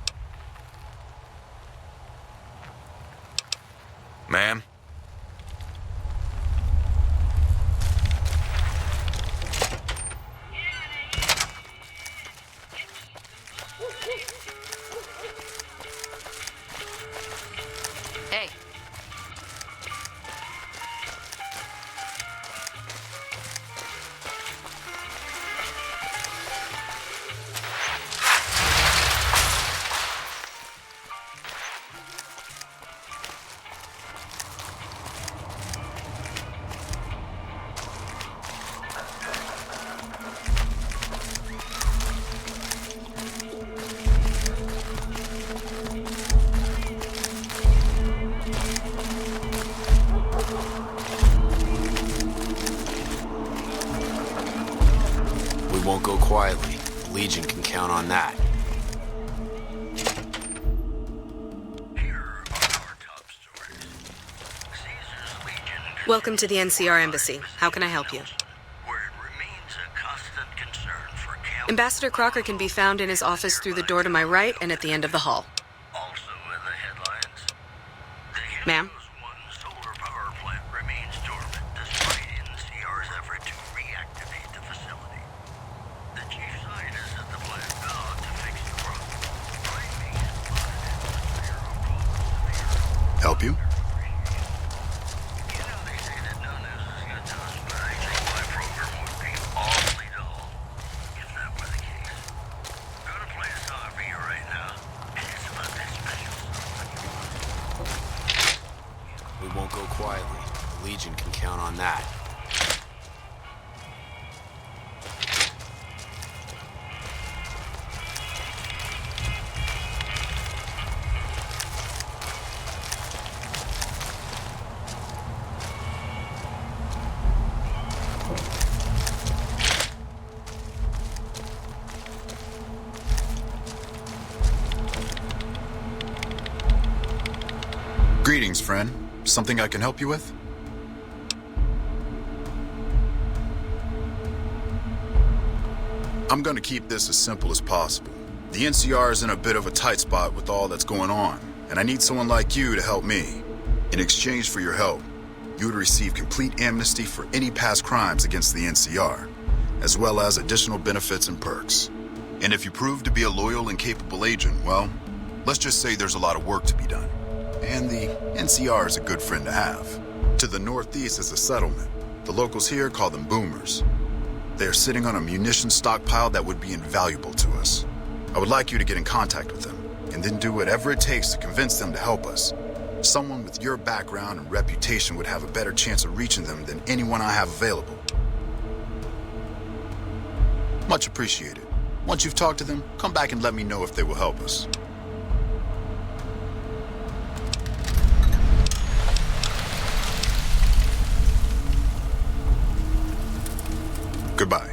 Ma'am? Hey. go quietly. The Legion can count on that. Welcome to the NCR Embassy. How can I help you? Ambassador Crocker can be found in his office through the door to my right and at the end of the hall. Ma'am? Help you? We won't go quietly. The Legion can count on that. Greetings, friend. Something I can help you with? I'm gonna keep this as simple as possible. The NCR is in a bit of a tight spot with all that's going on, and I need someone like you to help me. In exchange for your help, you would receive complete amnesty for any past crimes against the NCR, as well as additional benefits and perks. And if you prove to be a loyal and capable agent, well, let's just say there's a lot of work to be done. And the NCR is a good friend to have. To the northeast is a settlement. The locals here call them boomers. They are sitting on a munition stockpile that would be invaluable to us. I would like you to get in contact with them, and then do whatever it takes to convince them to help us. Someone with your background and reputation would have a better chance of reaching them than anyone I have available. Much appreciated. Once you've talked to them, come back and let me know if they will help us. Goodbye.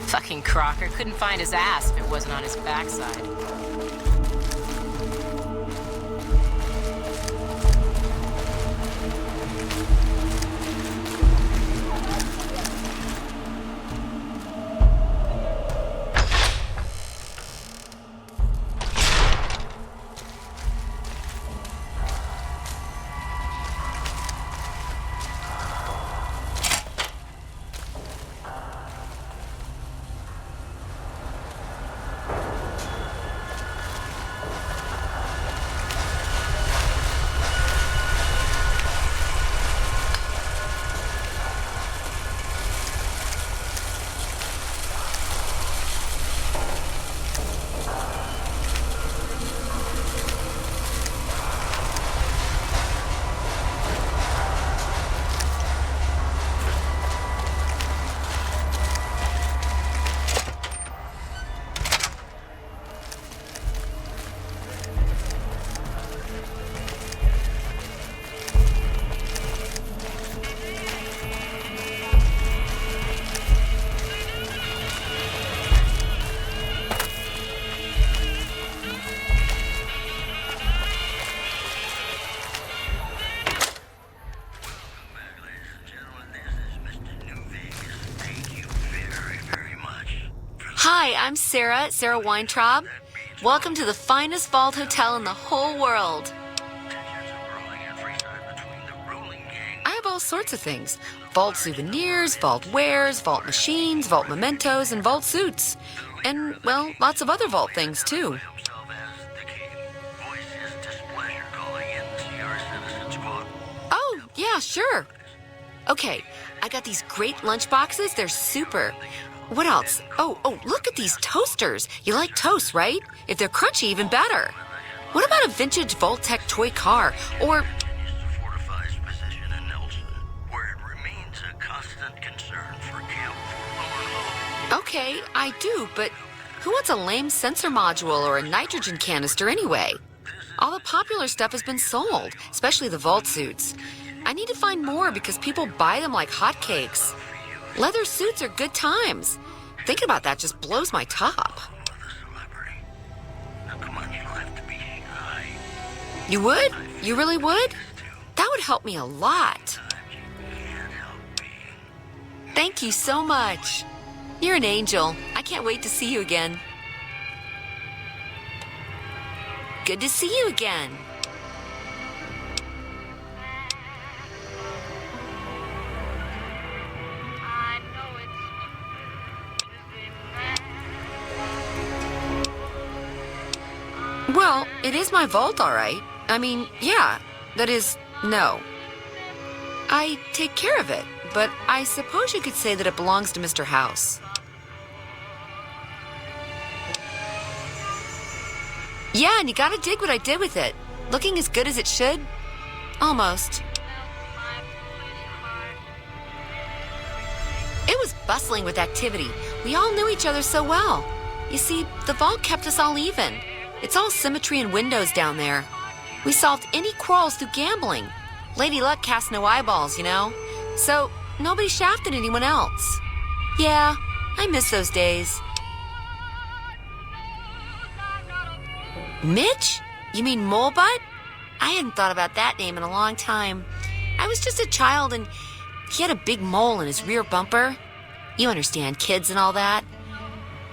Fucking Crocker couldn't find his ass if it wasn't on his backside. Hi, I'm Sarah Weintraub. Welcome to the finest vault hotel in the whole world. I have all sorts of things. Vault souvenirs, vault wares, vault machines, vault mementos, and vault suits. And, well, lots of other vault things, too. Oh, yeah, Yeah, sure. Okay, I got these great lunch boxes. They're super. What else? Oh, look at these toasters. You like toast, right? If they're crunchy, even better. What about a vintage Voltec toy car? Or... Okay, I do, but who wants a lame sensor module or a nitrogen canister anyway? All the popular stuff has been sold, especially the vault suits. I need to find more because people buy them like hotcakes. Leather suits are good times. Thinking about that just blows my top. You would? You really would? That would help me a lot. Thank you so much. You're an angel. I can't wait to see you again. Good to see you again. Well, it is my vault, all right. I mean, yeah. That is, no. I take care of it, but I suppose you could say that it belongs to Mr. House. Yeah, and you gotta dig what I did with it. Looking as good as it should? Almost. It was bustling with activity. We all knew each other so well. You see, the vault kept us all even. It's all symmetry and windows down there. We solved any quarrels through gambling. Lady Luck cast no eyeballs, you know? So, nobody shafted anyone else. Yeah, I miss those days. Mitch? You mean Molebutt? I hadn't thought about that name in a long time. I was just a child and he had a big mole in his rear bumper. You understand, kids and all that.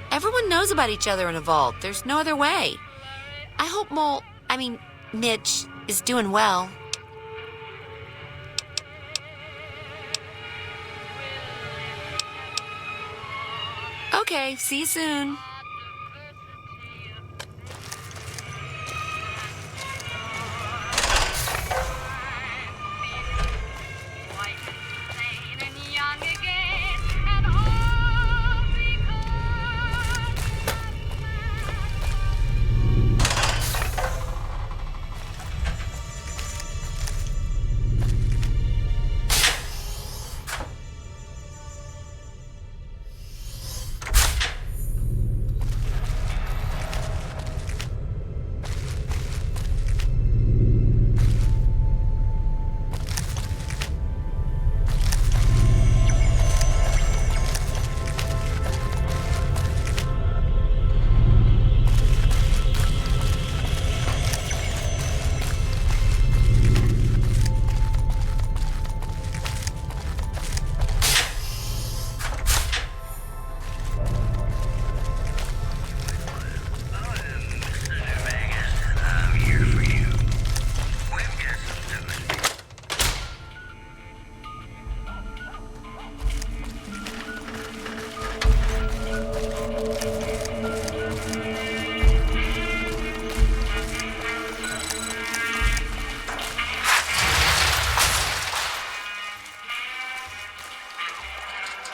Everyone knows about each other in a vault. There's no other way. I hope Mitch is doing well. Okay, see you soon.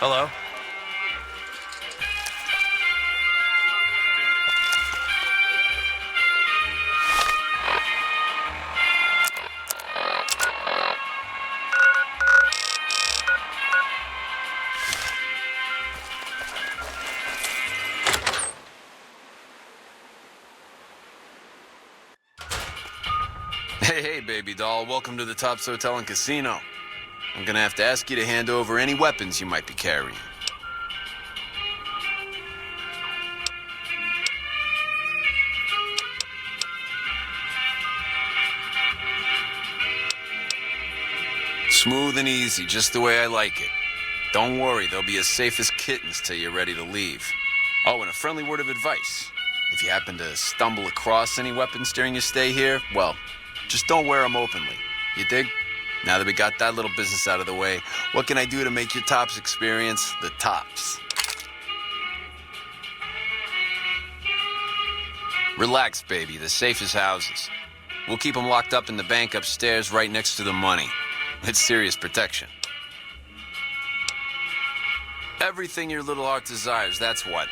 Hello? Hey, baby doll. Welcome to the Tops Hotel and Casino. I'm gonna have to ask you to hand over any weapons you might be carrying. Smooth and easy, just the way I like it. Don't worry, they'll be as safe as kittens till you're ready to leave. Oh, and a friendly word of advice. If you happen to stumble across any weapons during your stay here, well, just don't wear them openly. You dig? Now that we got that little business out of the way, what can I do to make your tops experience the tops? Relax, baby. The safe is houses. We'll keep them locked up in the bank upstairs right next to the money. It's serious protection. Everything your little heart desires, that's what.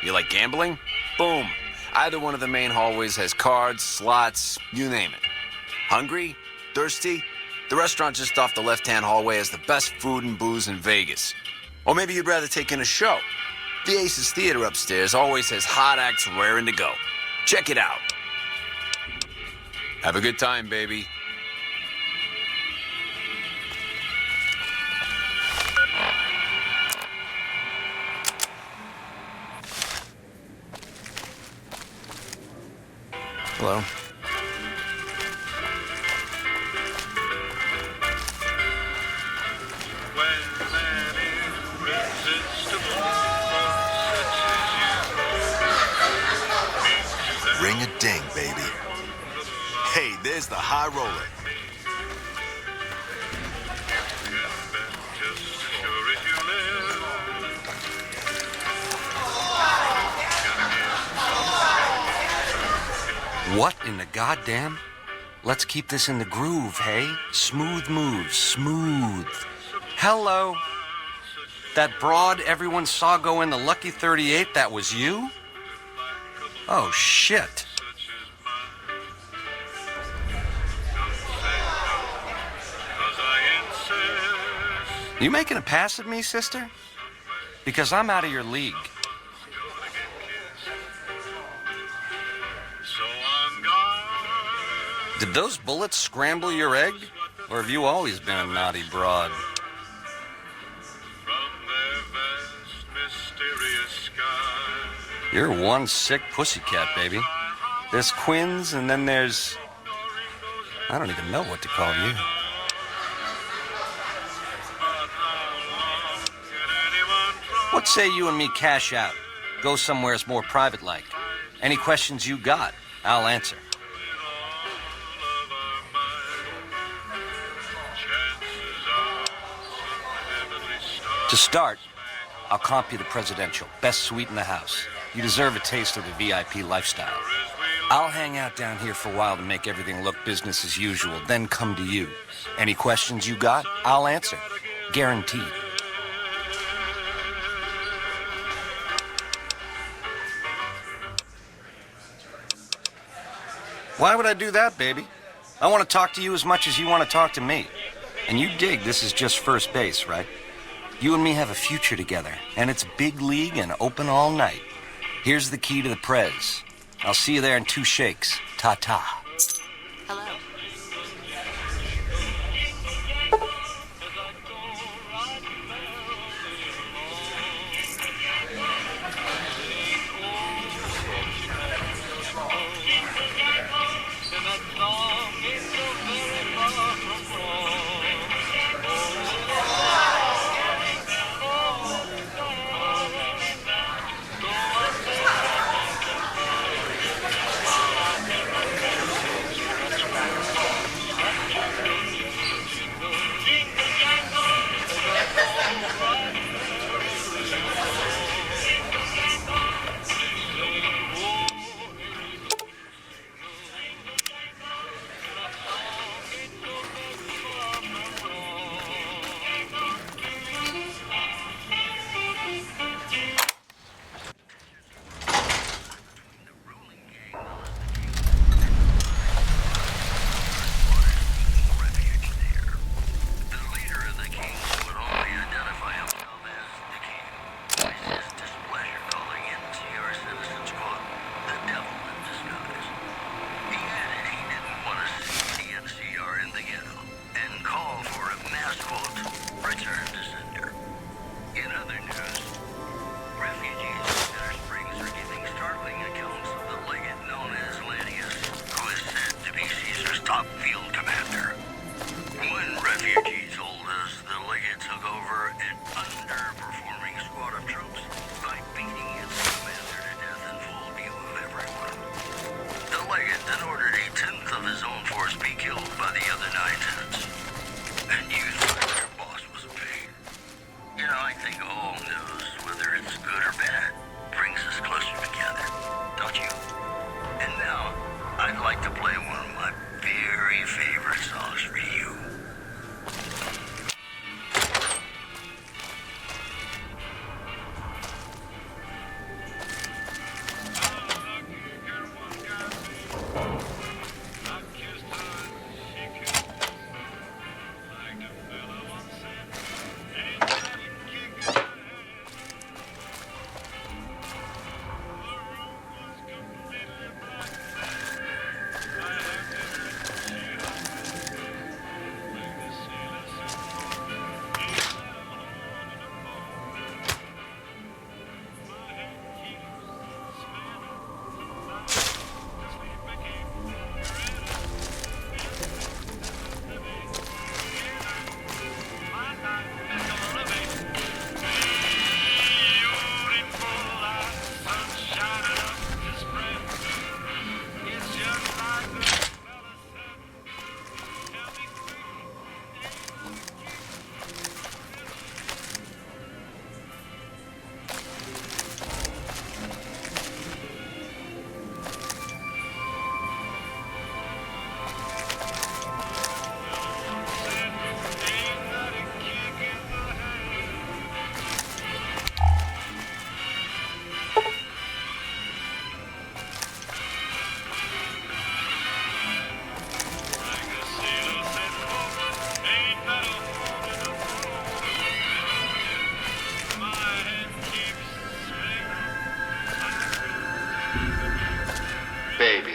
You like gambling? Boom. Either one of the main hallways has cards, slots, you name it. Hungry? Thirsty? The restaurant just off the left-hand hallway has the best food and booze in Vegas. Or maybe you'd rather take in a show. The Oasis Theater upstairs always has hot acts raring to go. Check it out. Have a good time, baby. Hello. Ring a ding, baby. Hey, there's the high roller. What in the goddamn? Let's keep this in the groove, hey? Smooth moves, smooth. Hello. That broad everyone saw go in the Lucky 38, that was you? Oh, shit. You making a pass at me, sister? Because I'm out of your league. Did those bullets scramble your egg? Or have you always been a naughty broad? You're one sick pussycat, baby. There's Quinn's, and then there's... I don't even know what to call you. What say you and me cash out? Go somewheres more private-like. Any questions you got, I'll answer. To start, I'll comp you the presidential, best suite in the house. You deserve a taste of the VIP lifestyle. I'll hang out down here for a while to make everything look business as usual, then come to you. Any questions you got, I'll answer. Guaranteed. Why would I do that, baby? I want to talk to you as much as you want to talk to me. And you dig this is just first base, right? You and me have a future together, and it's big league and open all night. Here's the key to the Prez. I'll see you there in 2 shakes. Ta-ta. Hello.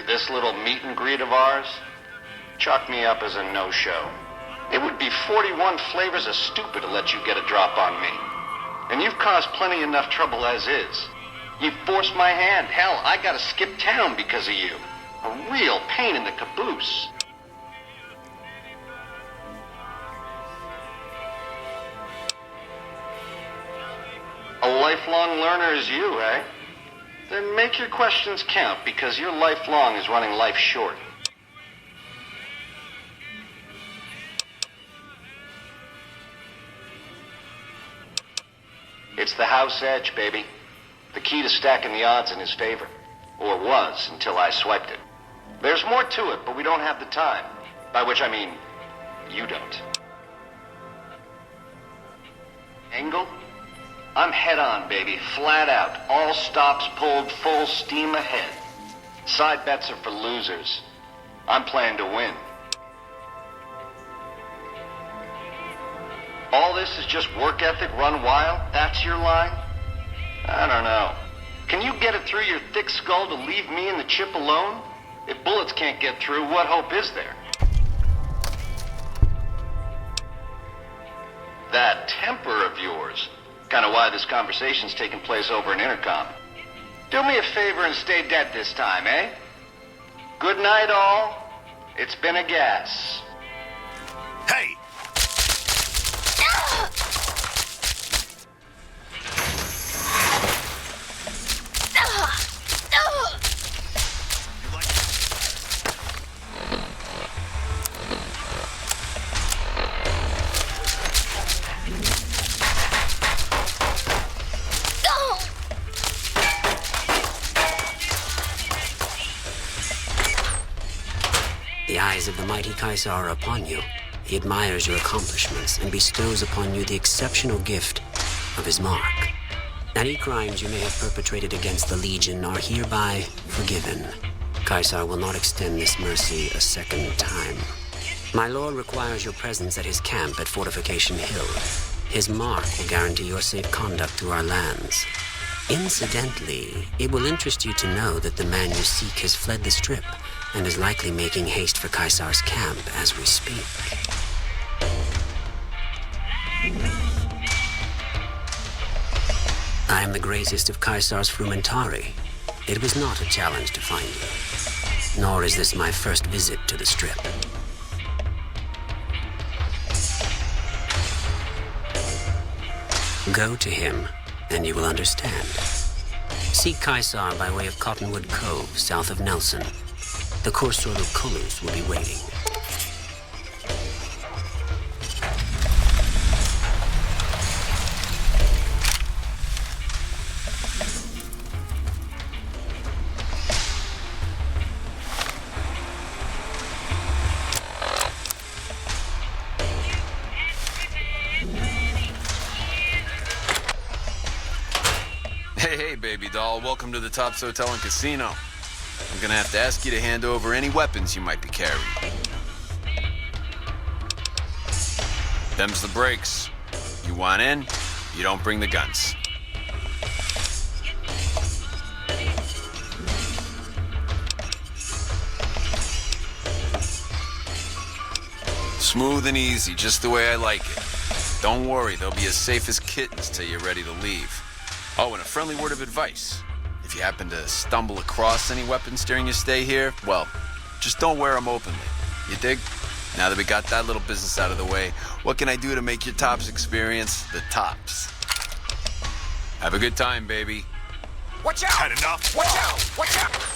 This little meet and greet of ours, chalk me up as a no-show. It would be 41 flavors of stupid to let you get a drop on me. And you've caused plenty enough trouble as is. You forced my hand. Hell, I gotta skip town because of you. A real pain in the caboose. A lifelong learner is you, eh? Then make your questions count, because your lifelong is running life short. It's the house edge, baby. The key to stacking the odds in his favor. Or was, until I swiped it. There's more to it, but we don't have the time. By which I mean, you don't. Angle? I'm head on, baby. Flat out. All stops pulled, full steam ahead. Side bets are for losers. I'm playing to win. All this is just work ethic run wild? That's your line? I don't know. Can you get it through your thick skull to leave me and the chip alone? If bullets can't get through, what hope is there? That temper of yours. Kind of why this conversation's taking place over an intercom. Do me a favor and stay dead this time, eh? Good night, all. It's been a gas. Hey! The eyes of the mighty Kaiser are upon you. He admires your accomplishments and bestows upon you the exceptional gift of his mark. Any crimes you may have perpetrated against the Legion are hereby forgiven. Kaiser will not extend this mercy a second time. My lord requires your presence at his camp at Fortification Hill. His mark will guarantee your safe conduct through our lands. Incidentally, it will interest you to know that the man you seek has fled the Strip and is likely making haste for Kaiser's camp as we speak. I am the greatest of Kaiser's Frumentari. It was not a challenge to find you, nor is this my first visit to the Strip. Go to him, and you will understand. Seek Kaiser by way of Cottonwood Cove, south of Nelson. The Cursor of Colors will be waiting. Hey, baby doll. Welcome to the Tops Hotel and Casino. I'm gonna have to ask you to hand over any weapons you might be carrying. Them's the breaks. You want in, you don't bring the guns. Smooth and easy, just the way I like it. Don't worry, they'll be as safe as kittens till you're ready to leave. Oh, and a friendly word of advice. If you happen to stumble across any weapons during your stay here, well, just don't wear them openly. You dig? Now that we got that little business out of the way, what can I do to make your tops experience the tops? Have a good time, baby. Watch out! Had enough? Watch out! Watch out!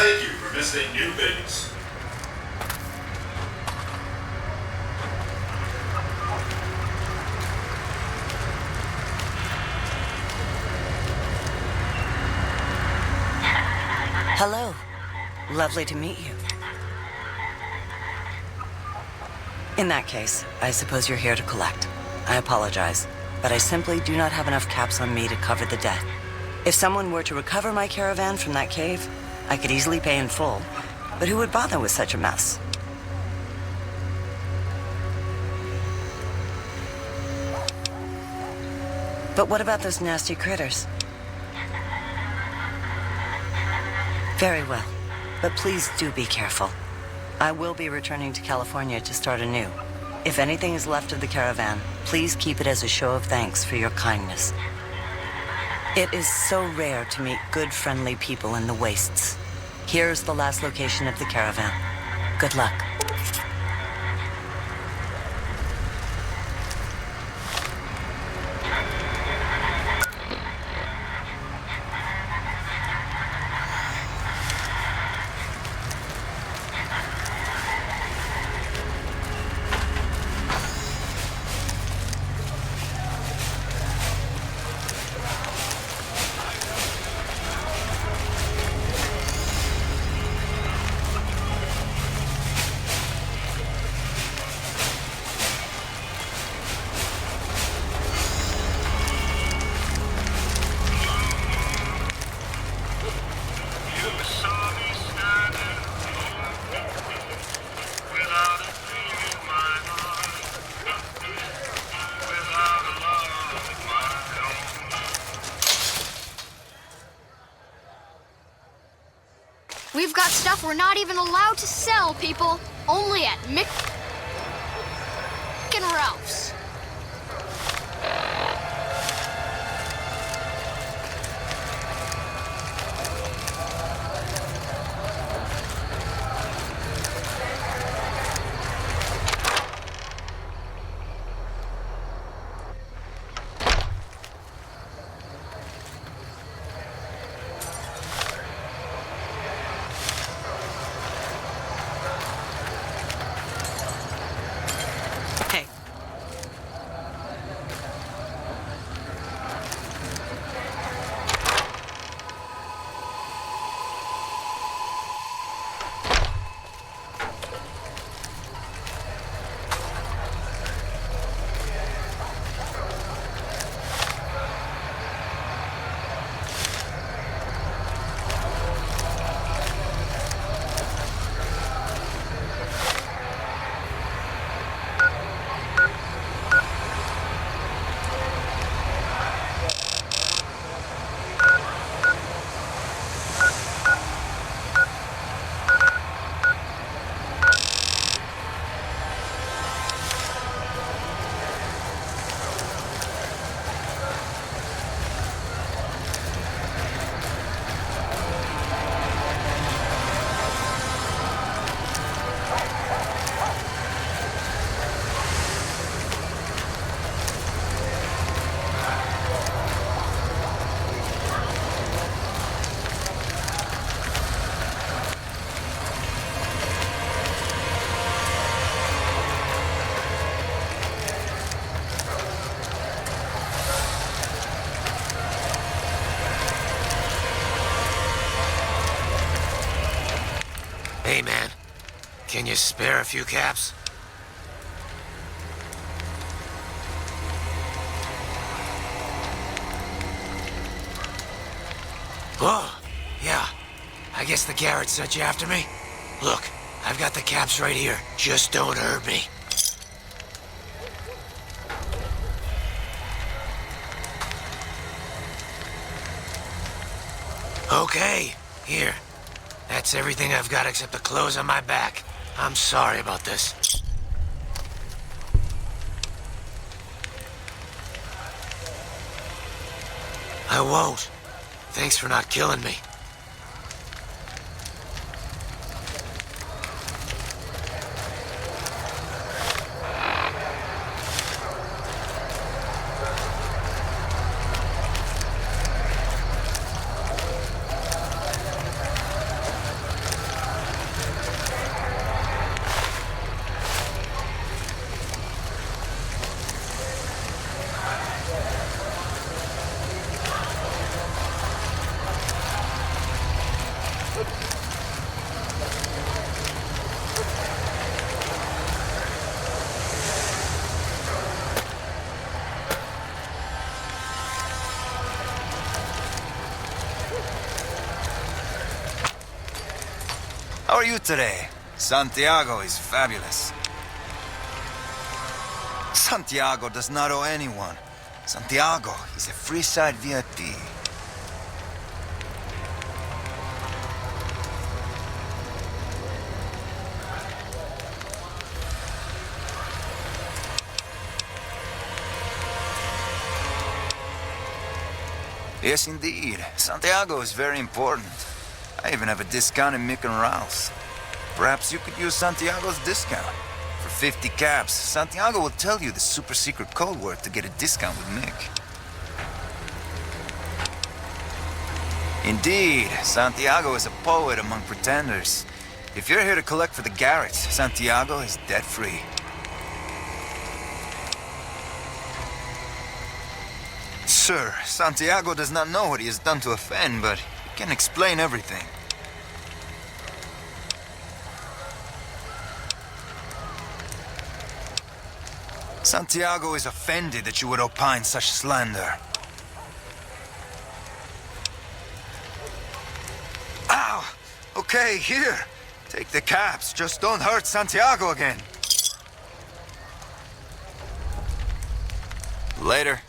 Thank you for visiting New Vegas. Hello. Lovely to meet you. In that case, I suppose you're here to collect. I apologize, but I simply do not have enough caps on me to cover the debt. If someone were to recover my caravan from that cave, I could easily pay in full, but who would bother with such a mess? But what about those nasty critters? Very well, but please do be careful. I will be returning to California to start anew. If anything is left of the caravan, please keep it as a show of thanks for your kindness. It is so rare to meet good, friendly people in the wastes. Here's the last location of the caravan. Good luck. We've got stuff we're not even allowed to sell, people. Only at Mick and Ralph's. Hey, man. Can you spare a few caps? Oh, yeah. I guess the Garrett sent you after me? Look, I've got the caps right here. Just don't hurt me. Okay, here. That's everything I've got except the clothes on my back. I'm sorry about this. I won't. Thanks for not killing me. How are you today? Santiago is fabulous. Santiago does not owe anyone. Santiago is a free-side VIP. Yes, indeed. Santiago is very important. I even have a discount in Mick and Rouse. Perhaps you could use Santiago's discount. For 50 caps, Santiago will tell you the super secret code word to get a discount with Mick. Indeed, Santiago is a poet among pretenders. If you're here to collect for the Garretts, Santiago is debt-free. Sir, Santiago does not know what he has done to offend, but he can explain everything. Santiago is offended that you would opine such slander. Ow! Okay, here. Take the caps. Just don't hurt Santiago again. Later.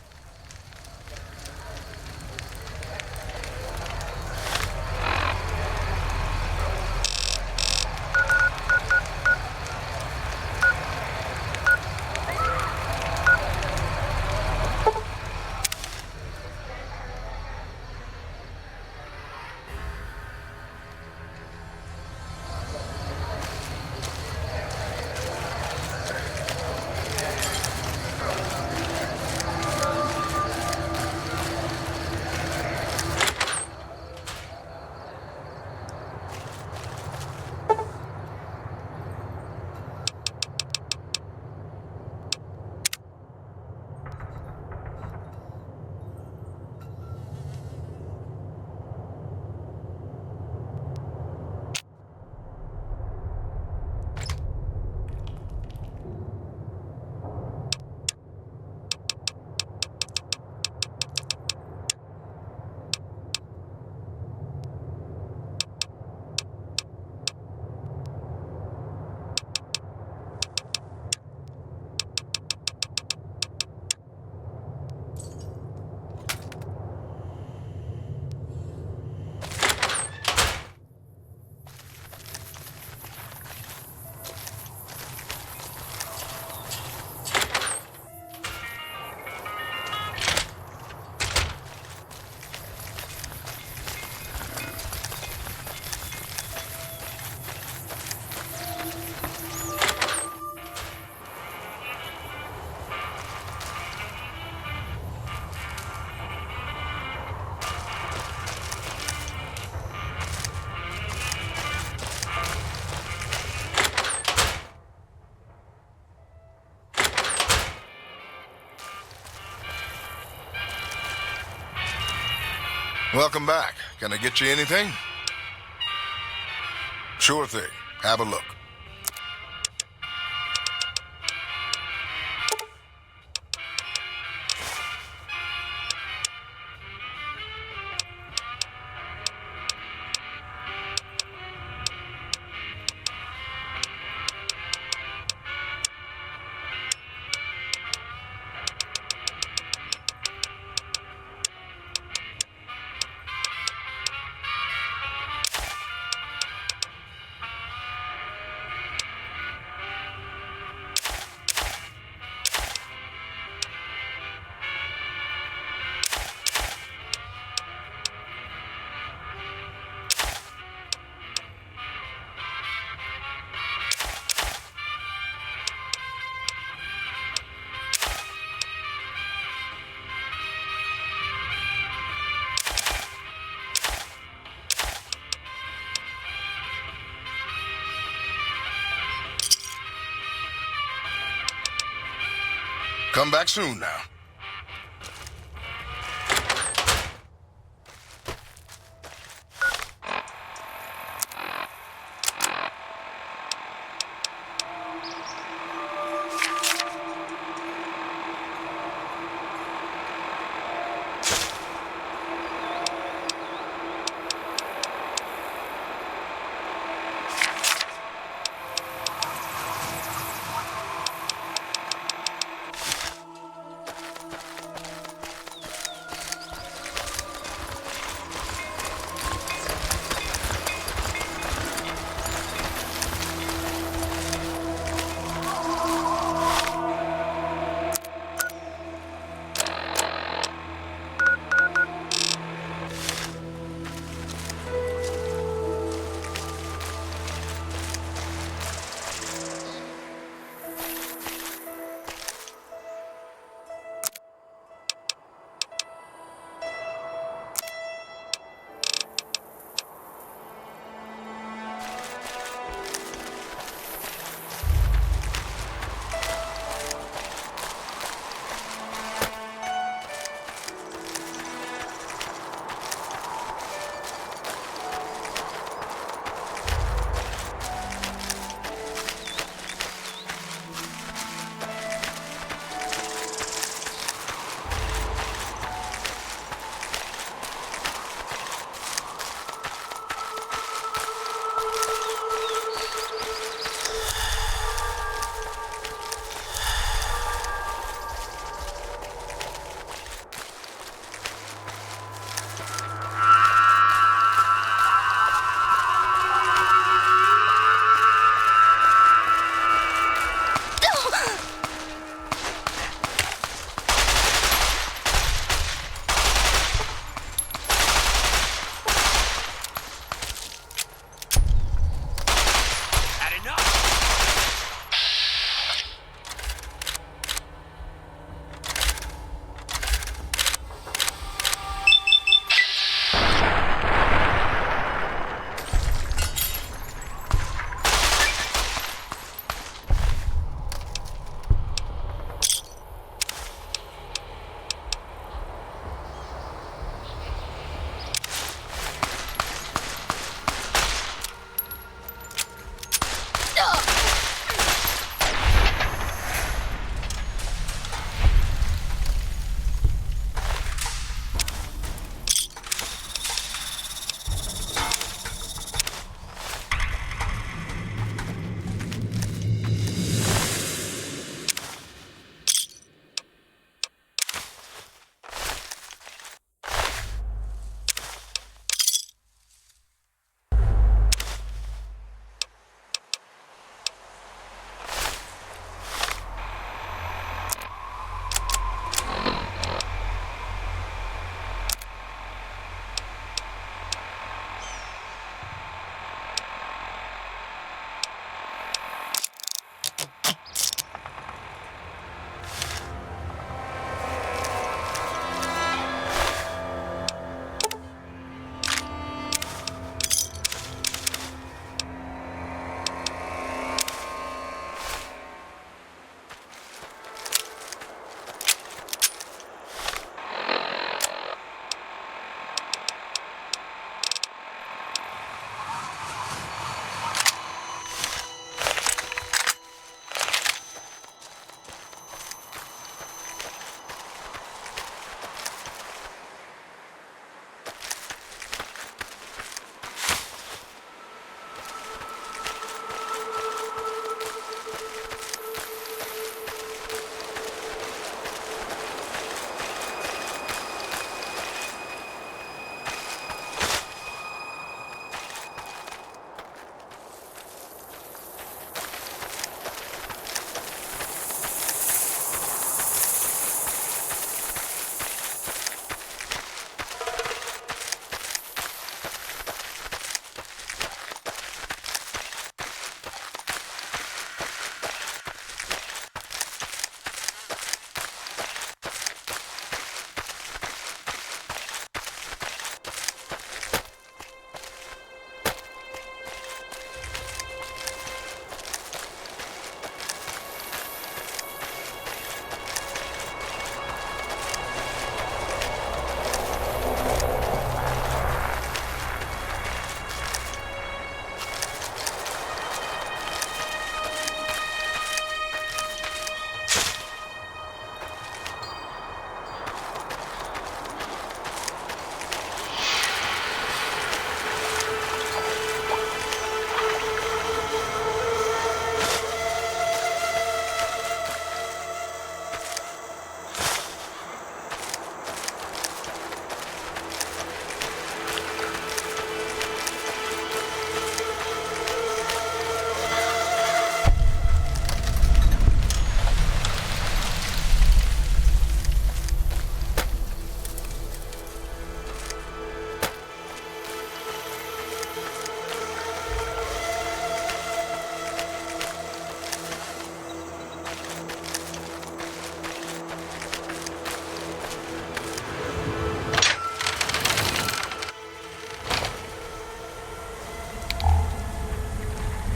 Welcome back. Can I get you anything? Sure thing. Have a look. Come back soon now.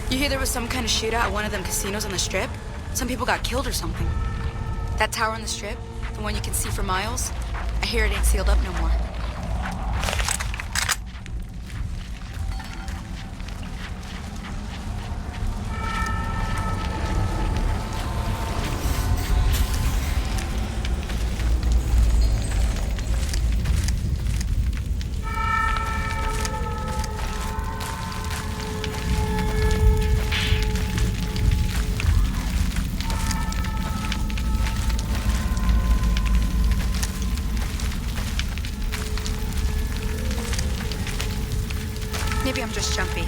You hear there was some kind of shootout at one of them casinos on the Strip? Some people got killed or something. That tower on the Strip, the one you can see for miles, I hear it ain't sealed up no more. Maybe I'm just jumpy.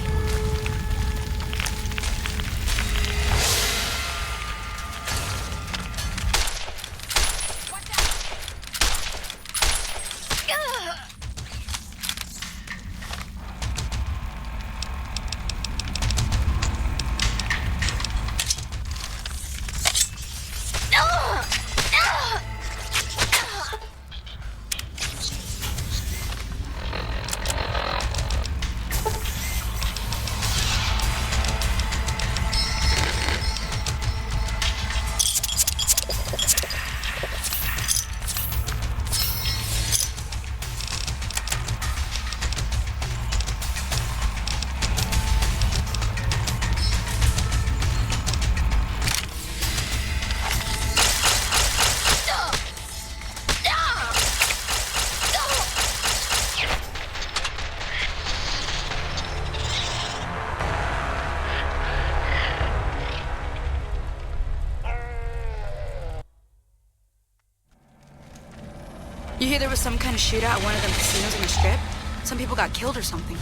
You hear there was some kind of shootout at one of them casinos on the Strip? Some people got killed or something.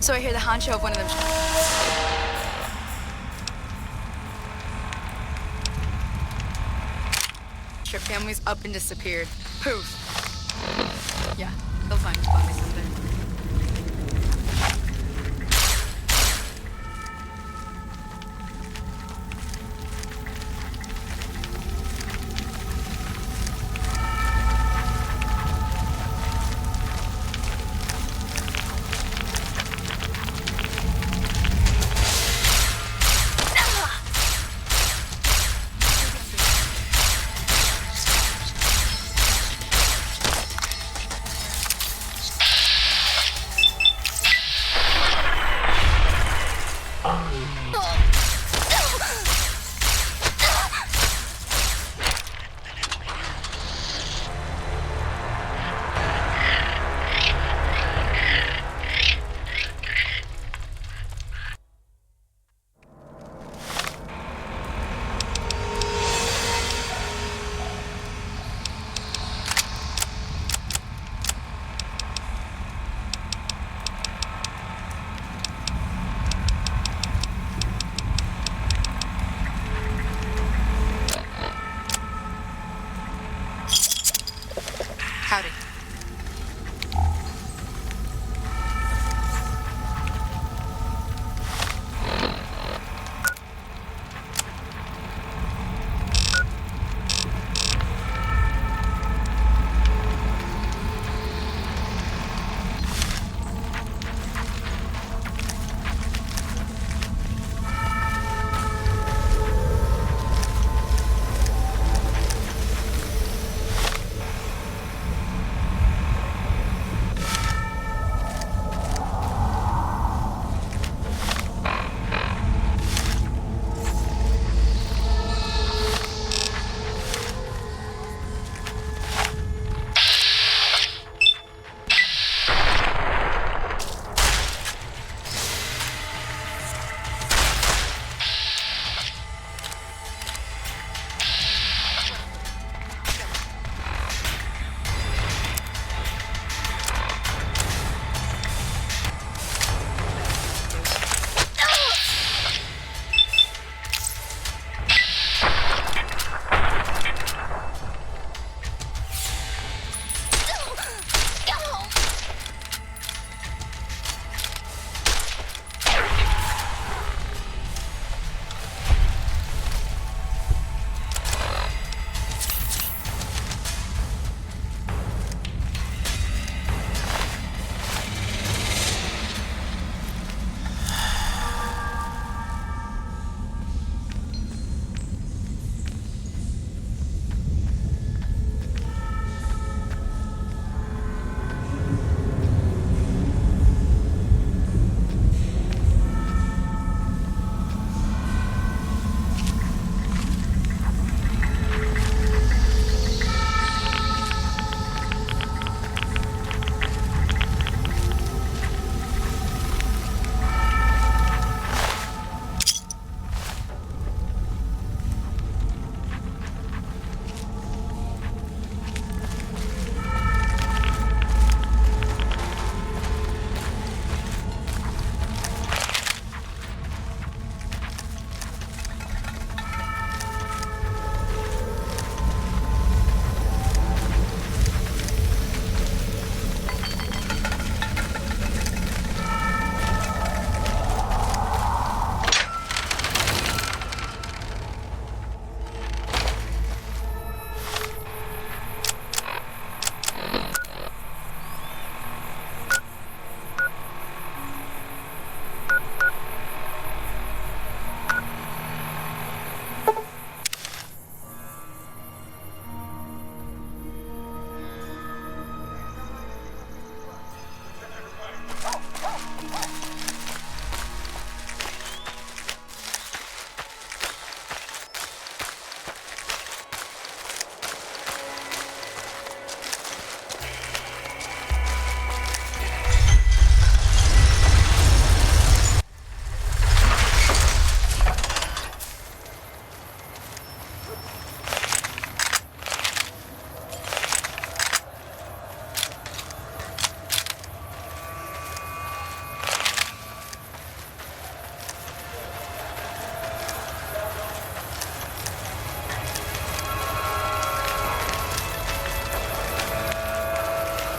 So I hear the honcho of one of them. Strip families up and disappeared. Poof. Yeah, they'll find me someday. Howdy.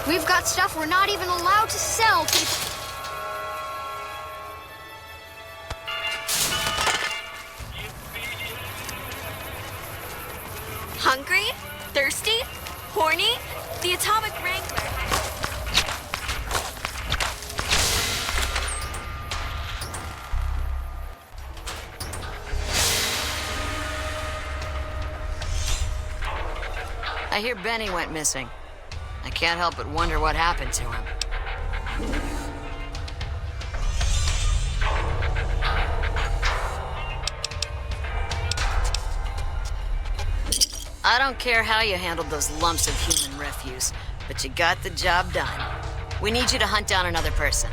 We've got stuff we're not even allowed to sell to... Hungry? Thirsty? Horny? The Atomic Wrangler has... I hear Benny went missing. I can't help but wonder what happened to him. I don't care how you handled those lumps of human refuse, but you got the job done. We need you to hunt down another person.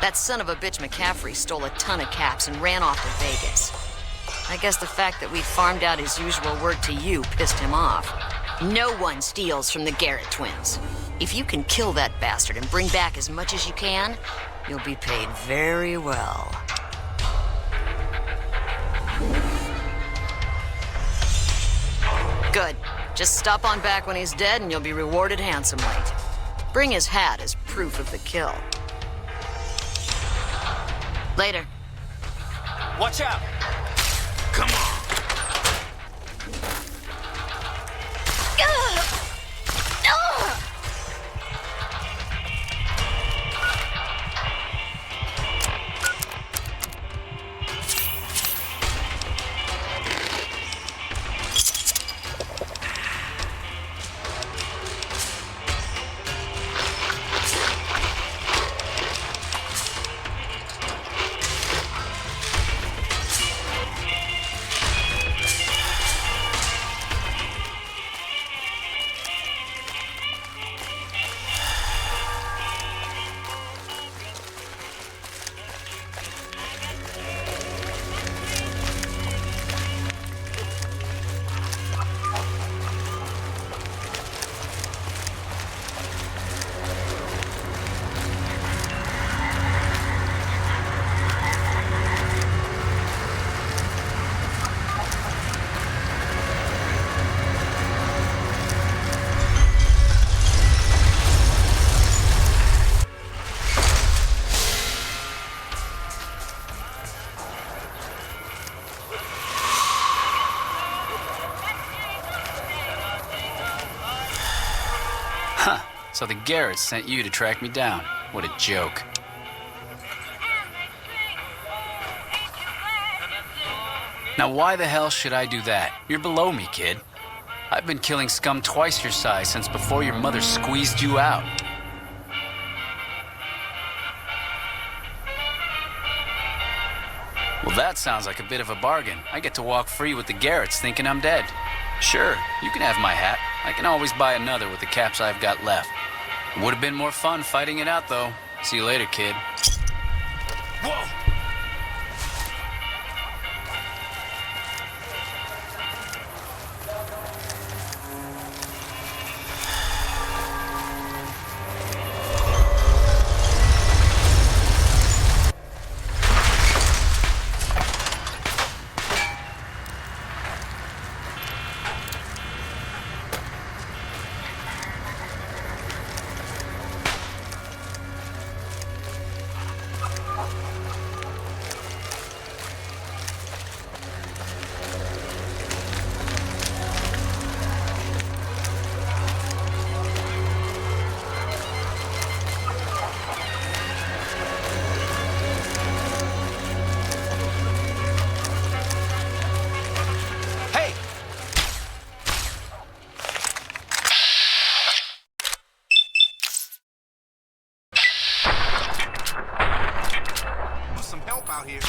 That son of a bitch McCaffrey stole a ton of caps and ran off to Vegas. I guess the fact that we farmed out his usual work to you pissed him off. No one steals from the Garrett twins. If you can kill that bastard and bring back as much as you can, you'll be paid very well. Good. Just stop on back when he's dead and you'll be rewarded handsomely. Bring his hat as proof of the kill. Later. Watch out! Come on! So the Garretts sent you to track me down. What a joke. Now why the hell should I do that? You're below me, kid. I've been killing scum twice your size since before your mother squeezed you out. Well, that sounds like a bit of a bargain. I get to walk free with the Garretts thinking I'm dead. Sure, you can have my hat. I can always buy another with the caps I've got left. It would have been more fun fighting it out, though. See you later, kid. Whoa! Out here.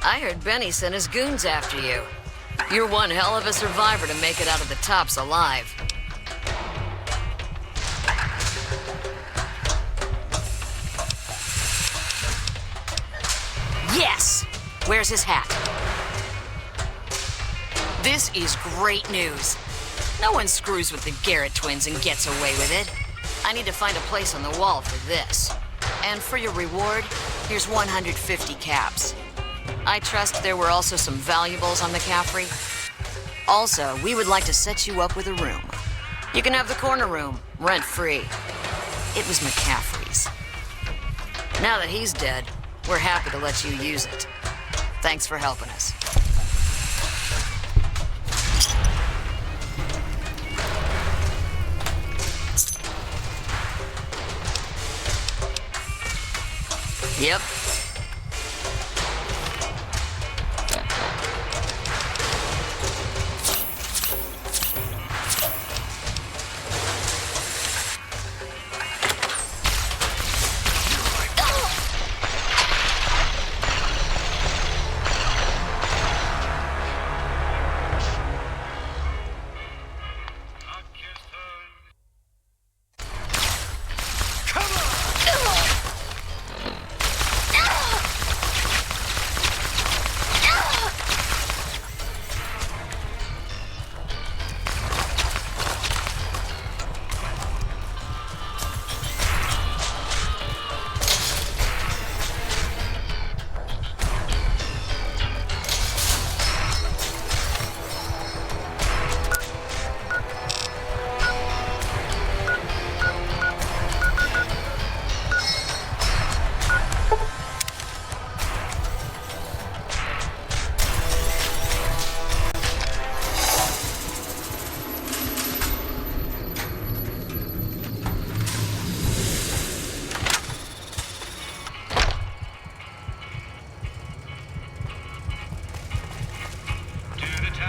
I heard Benny sent his goons after you. You're one hell of a survivor to make it out of the tops alive. Yes! Where's his hat? This is great news. No one screws with the Garrett twins and gets away with it. I need to find a place on the wall for this. And for your reward, here's 150 caps. I trust there were also some valuables on the Caffrey. Also, we would like to set you up with a room. You can have the corner room, rent-free. It was McCaffrey's. Now that he's dead, we're happy to let you use it. Thanks for helping us. Yep.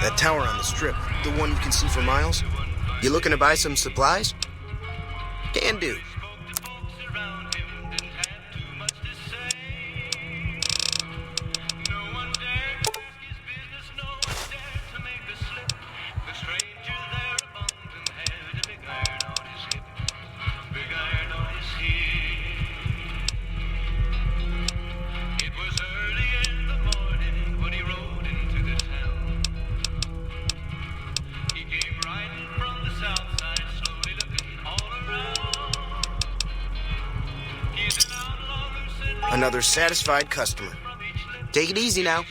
That tower on the strip, the one you can see for miles? You looking to buy some supplies? Can do. Another satisfied customer. Take it easy now.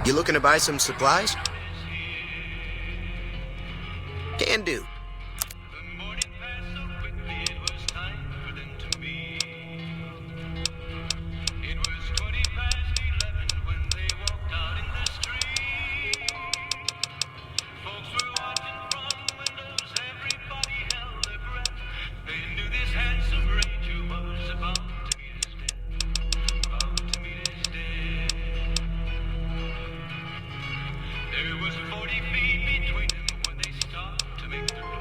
You looking to buy some supplies? Can do. There was 40 feet between them when they stopped to make the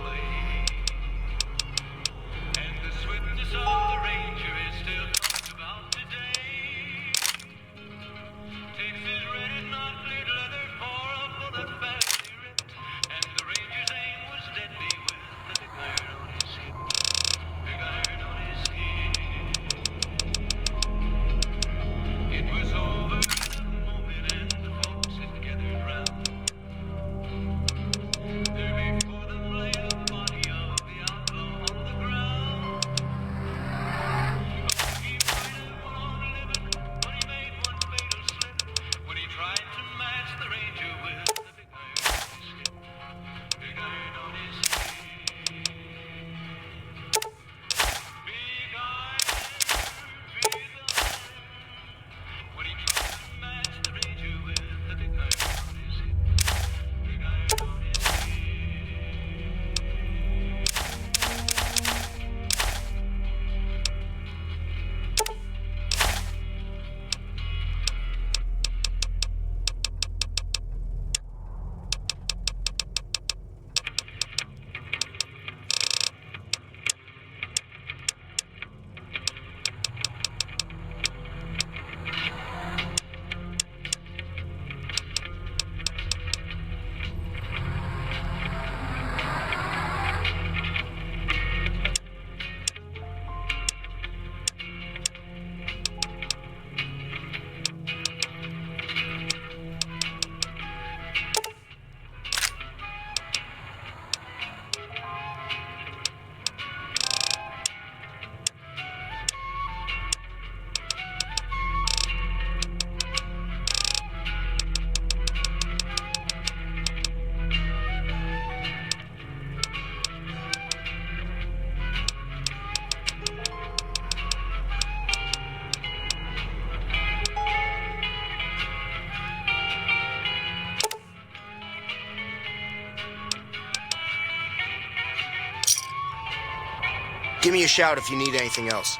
Give me a shout if you need anything else.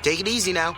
Take it easy now.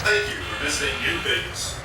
Thank you for visiting New Vegas.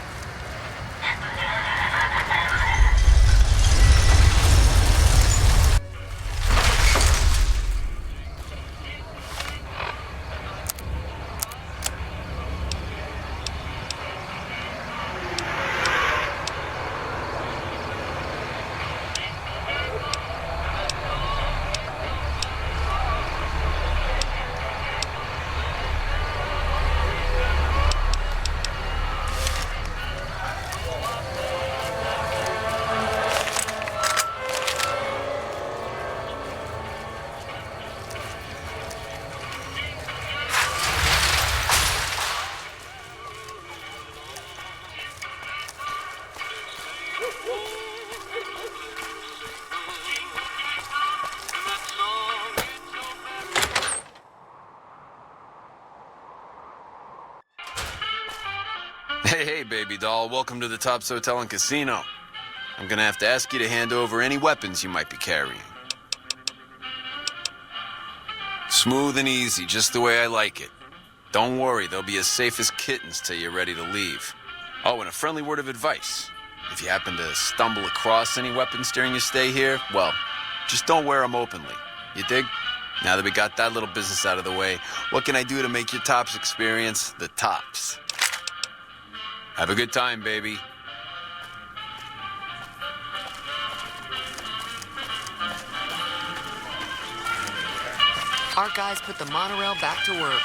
Hey, baby doll. Welcome to the Tops Hotel and Casino. I'm gonna have to ask you to hand over any weapons you might be carrying. Smooth and easy, just the way I like it. Don't worry, they'll be as safe as kittens till you're ready to leave. Oh, and a friendly word of advice. If you happen to stumble across any weapons during your stay here, well, just don't wear them openly. You dig? Now that we got that little business out of the way, what can I do to make your Tops experience the tops? Have a good time, baby. Our guys put the monorail back to work.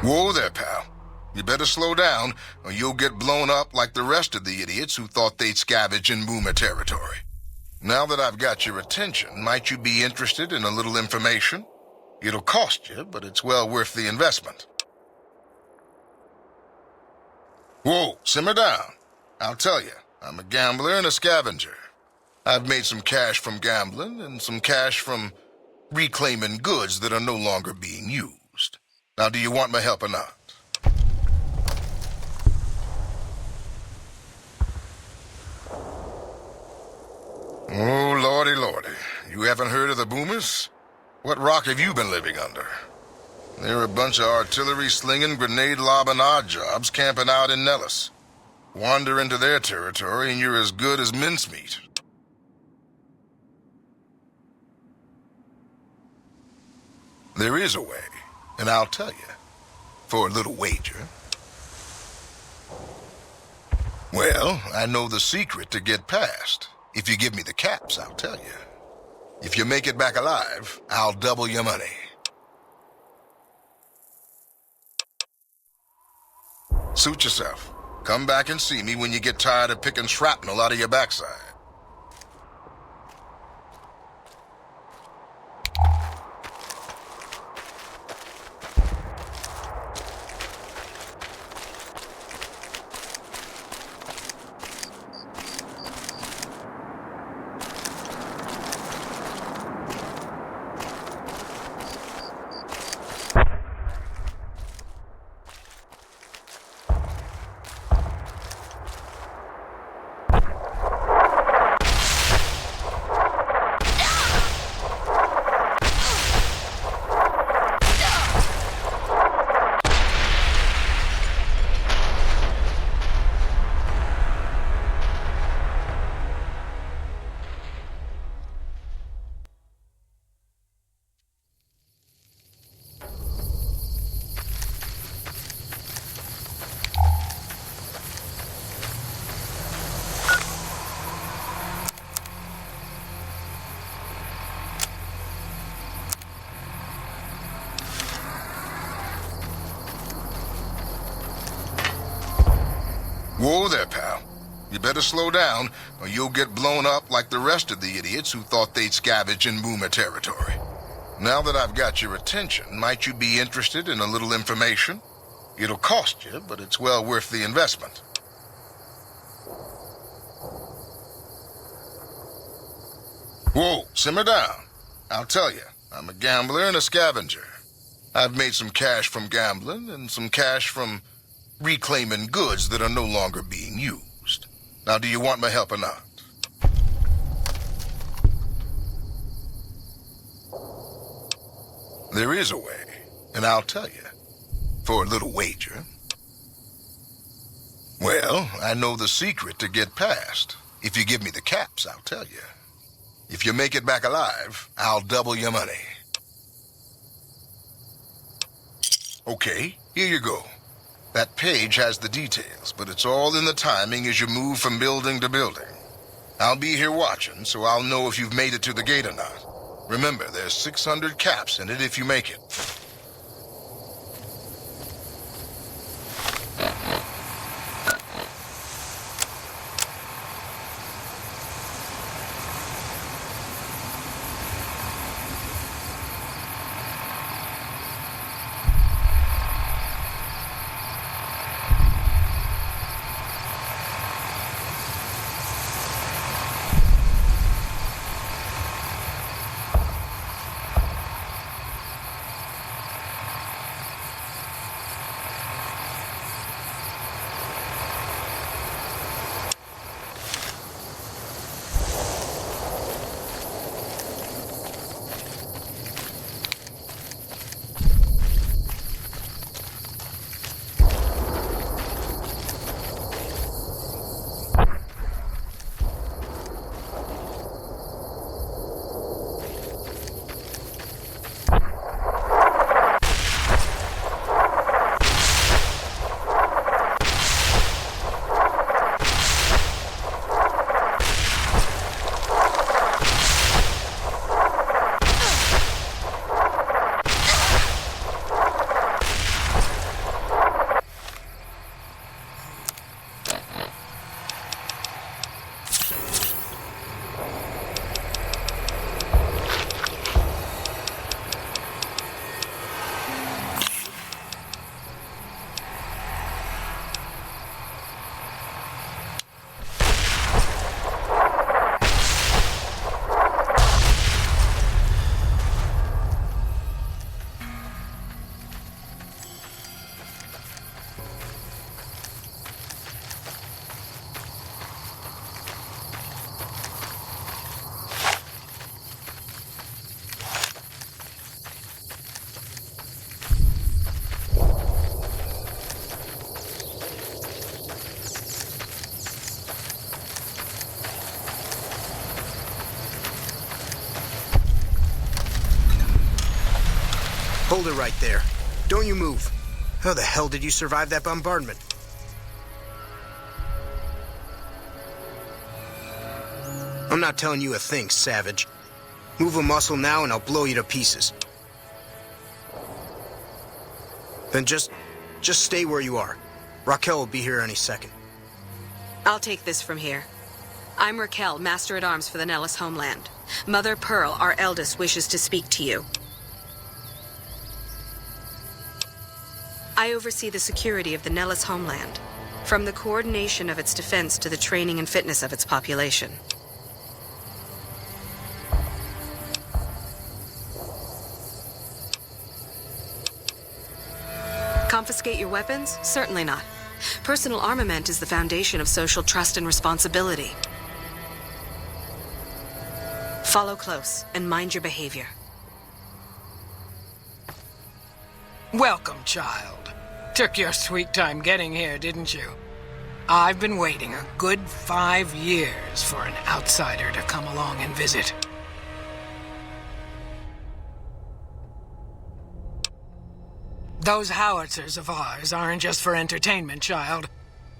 Whoa there, pal. You better slow down, or you'll get blown up like the rest of the idiots who thought they'd scavenge in Boomer territory. Now that I've got your attention, might you be interested in a little information? It'll cost you, but it's well worth the investment. Whoa, simmer down. I'll tell you, I'm a gambler and a scavenger. I've made some cash from gambling and some cash from reclaiming goods that are no longer being used. Now, do you want my help or not? Oh, lordy, lordy. You haven't heard of the Boomers? What rock have you been living under? They're a bunch of artillery-slinging, grenade-lobbing odd jobs camping out in Nellis. Wander into their territory and you're as good as mincemeat. There is a way, and I'll tell you, for a little wager. Well, I know the secret to get past. If you give me the caps, I'll tell you. If you make it back alive, I'll double your money. Suit yourself. Come back and see me when you get tired of picking shrapnel out of your backside. You better slow down, or you'll get blown up like the rest of the idiots who thought they'd scavenge in Muma territory. Now that I've got your attention, might you be interested in a little information? It'll cost you, but it's well worth the investment. Whoa, simmer down. I'll tell you, I'm a gambler and a scavenger. I've made some cash from gambling and some cash from reclaiming goods that are no longer being used. Now, do you want my help or not? There is a way, and I'll tell you. For a little wager. Well, I know the secret to get past. If you give me the caps, I'll tell you. If you make it back alive, I'll double your money. Okay, here you go. That page has the details, but it's all in the timing as you move from building to building. I'll be here watching, so I'll know if you've made it to the gate or not. Remember, there's 600 caps in it if you make it. Hold it right there. Don't you move. How the hell did you survive that bombardment? I'm not telling you a thing, savage. Move a muscle now and I'll blow you to pieces. Then just stay where you are. Raquel will be here any second. I'll take this from here. I'm Raquel, Master-at-Arms for the Nellis homeland. Mother Pearl, our eldest, wishes to speak to you. I oversee the security of the Nellis homeland, from the coordination of its defense to the training and fitness of its population. Confiscate your weapons? Certainly not. Personal armament is the foundation of social trust and responsibility. Follow close and mind your behavior. Welcome, child. Took your sweet time getting here, didn't you? I've been waiting a good 5 years for an outsider to come along and visit. Those howitzers of ours aren't just for entertainment, child.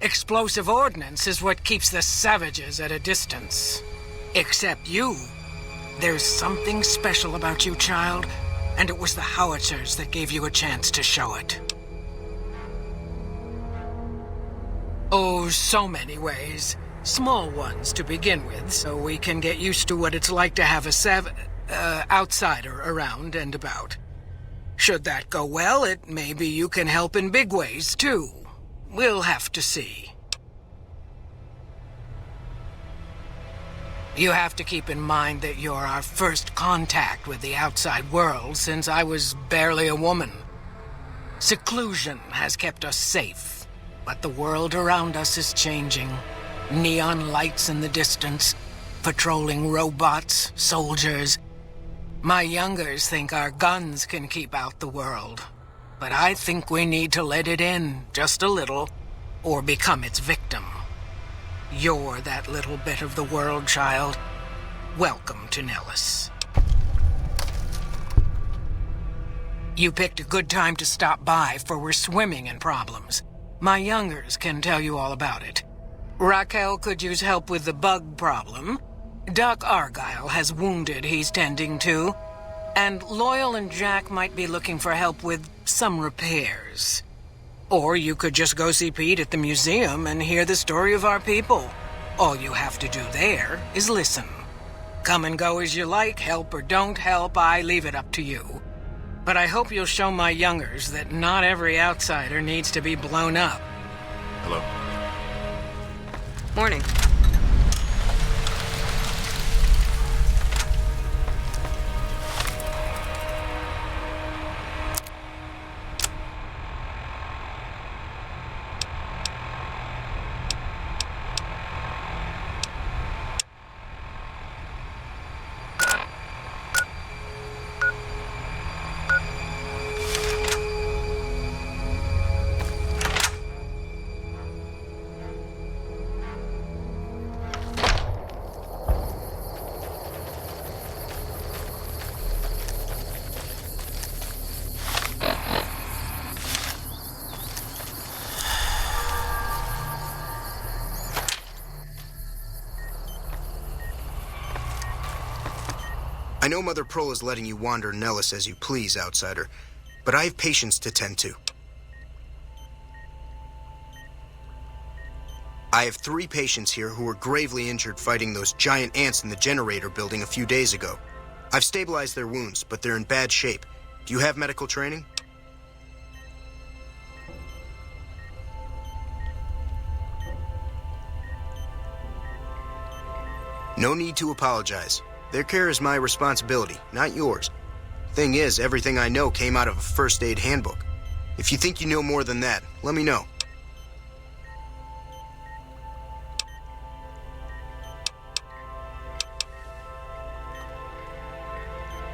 Explosive ordnance is what keeps the savages at a distance. Except you. There's something special about you, child, and it was the howitzers that gave you a chance to show it. Oh, so many ways. Small ones to begin with, so we can get used to what it's like to have a outsider around and about. Should that go well, maybe you can help in big ways, too. We'll have to see. You have to keep in mind that you're our first contact with the outside world since I was barely a woman. Seclusion has kept us safe, but the world around us is changing. Neon lights in the distance, patrolling robots, soldiers. My youngers think our guns can keep out the world, but I think we need to let it in, just a little, or become its victim. You're that little bit of the world, child. Welcome to Nellis. You picked a good time to stop by, for we're swimming in problems. My youngers can tell you all about it. Raquel could use help with the bug problem. Doc Argyle has wounded he's tending to. And Loyal and Jack might be looking for help with some repairs. Or you could just go see Pete at the museum and hear the story of our people. All you have to do there is listen. Come and go as you like, help or don't help, I leave it up to you. But I hope you'll show my youngers that not every outsider needs to be blown up. Hello. Morning. I know Mother Pearl is letting you wander Nellis as you please, outsider, but I have patients to tend to. I have 3 patients here who were gravely injured fighting those giant ants in the generator building a few days ago. I've stabilized their wounds, but they're in bad shape. Do you have medical training? No need to apologize. Their care is my responsibility, not yours. Thing is, everything I know came out of a first aid handbook. If you think you know more than that, let me know.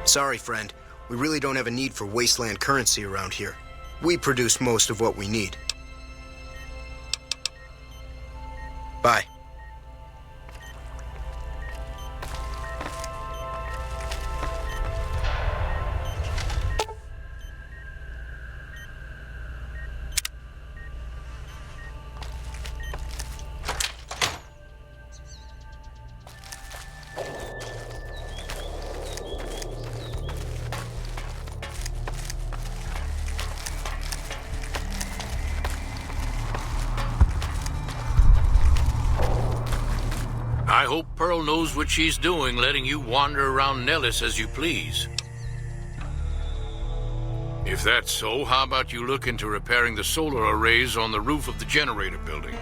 Sorry, friend. We really don't have a need for wasteland currency around here. We produce most of what we need. Bye. I hope Pearl knows what she's doing, letting you wander around Nellis as you please. If that's so, how about you look into repairing the solar arrays on the roof of the generator building?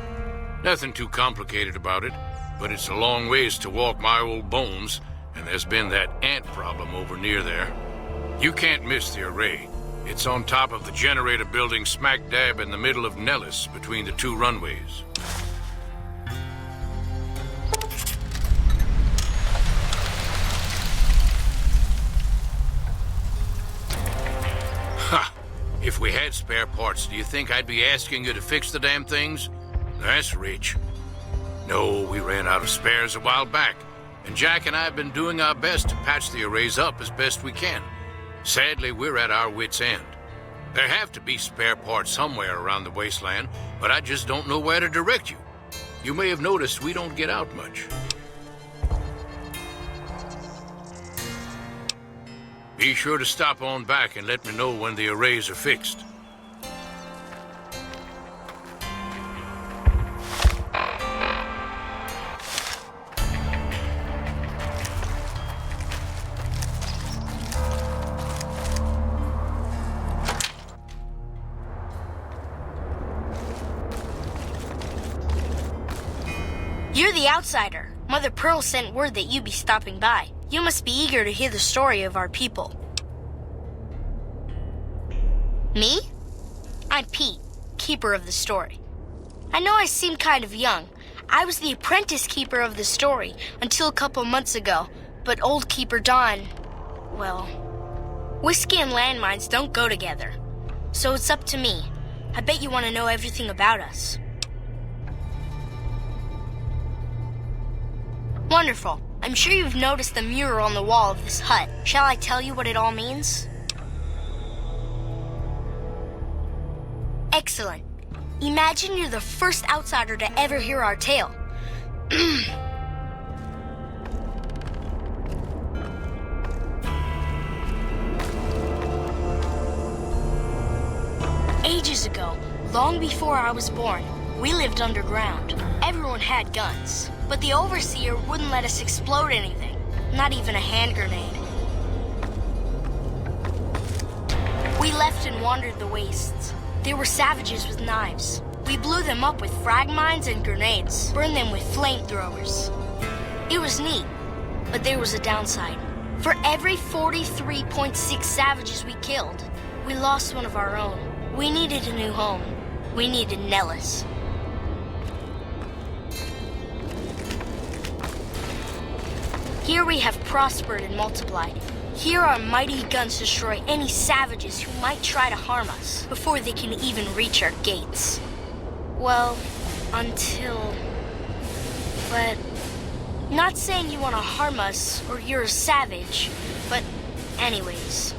Nothing too complicated about it, but it's a long ways to walk my old bones, and there's been that ant problem over near there. You can't miss the array. It's on top of the generator building smack dab in the middle of Nellis, between the 2 runways. If we had spare parts, do you think I'd be asking you to fix the damn things? That's rich. No, we ran out of spares a while back, and Jack and I have been doing our best to patch the arrays up as best we can. Sadly, we're at our wits' end. There have to be spare parts somewhere around the wasteland, but I just don't know where to direct you. You may have noticed we don't get out much. Be sure to stop on back and let me know when the arrays are fixed. You're the outsider. Mother Pearl sent word that you'd be stopping by. You must be eager to hear the story of our people. Me? I'm Pete, keeper of the story. I know I seem kind of young. I was the apprentice keeper of the story until a couple months ago, but old Keeper Don, well, whiskey and landmines don't go together. So it's up to me. I bet you want to know everything about us. Wonderful. I'm sure you've noticed the mural on the wall of this hut. Shall I tell you what it all means? Excellent. Imagine you're the first outsider to ever hear our tale. Ages ago, long before I was born, we lived underground. Everyone had guns, but the overseer wouldn't let us explode anything, not even a hand grenade. We left and wandered the wastes. There were savages with knives. We blew them up with frag mines and grenades, burned them with flamethrowers. It was neat, but there was a downside. For every 43.6 savages we killed, we lost one of our own. We needed a new home. We needed Nellis. Here we have prospered and multiplied. Here our mighty guns destroy any savages who might try to harm us before they can even reach our gates. Well, until... But... Not saying you want to harm us or you're a savage, but anyways.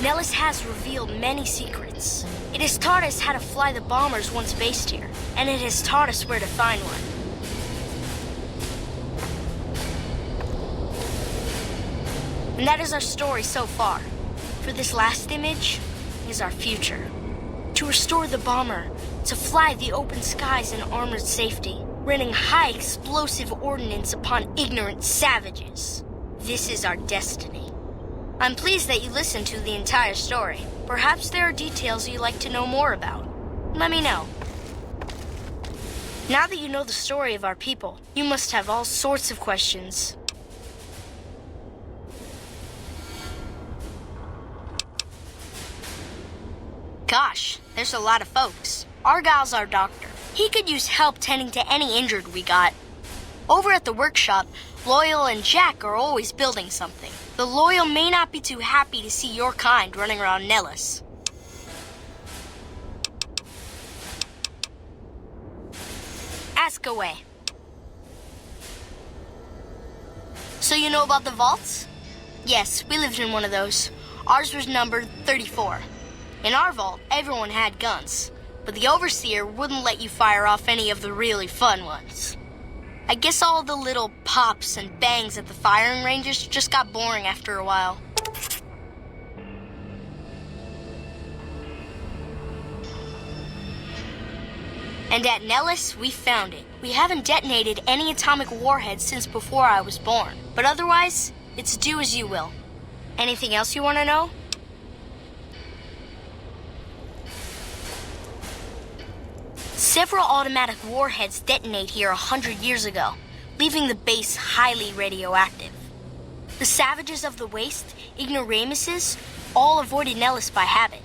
Nellis has revealed many secrets. It has taught us how to fly the bombers once based here, and it has taught us where to find one. And that is our story so far. For this last image is our future. To restore the bomber, to fly the open skies in armored safety, raining high explosive ordnance upon ignorant savages. This is our destiny. I'm pleased that you listened to the entire story. Perhaps there are details you'd like to know more about. Let me know. Now that you know the story of our people, you must have all sorts of questions. Gosh, there's a lot of folks. Argyle's our doctor. He could use help tending to any injured we got. Over at the workshop, Loyal and Jack are always building something. The Loyal may not be too happy to see your kind running around Nellis. Ask away. So you know about the vaults? Yes, we lived in one of those. Ours was numbered 34. In our vault, everyone had guns, but the Overseer wouldn't let you fire off any of the really fun ones. I guess all the little pops and bangs at the firing ranges just got boring after a while. And at Nellis, we found it. We haven't detonated any atomic warheads since before I was born, but otherwise, it's do as you will. Anything else you want to know? Several automatic warheads detonate here 100 years ago, leaving the base highly radioactive. The savages of the waste, ignoramuses, all avoided Nellis by habit.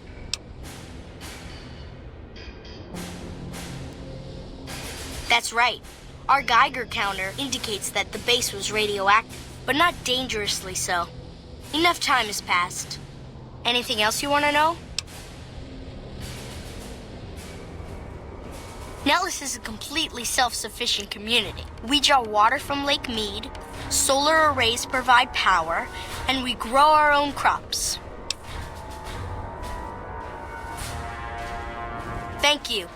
That's right. Our Geiger counter indicates that the base was radioactive, but not dangerously so. Enough time has passed. Anything else you want to know? Nellis is a completely self-sufficient community. We draw water from Lake Mead, solar arrays provide power, and we grow our own crops. Thank you.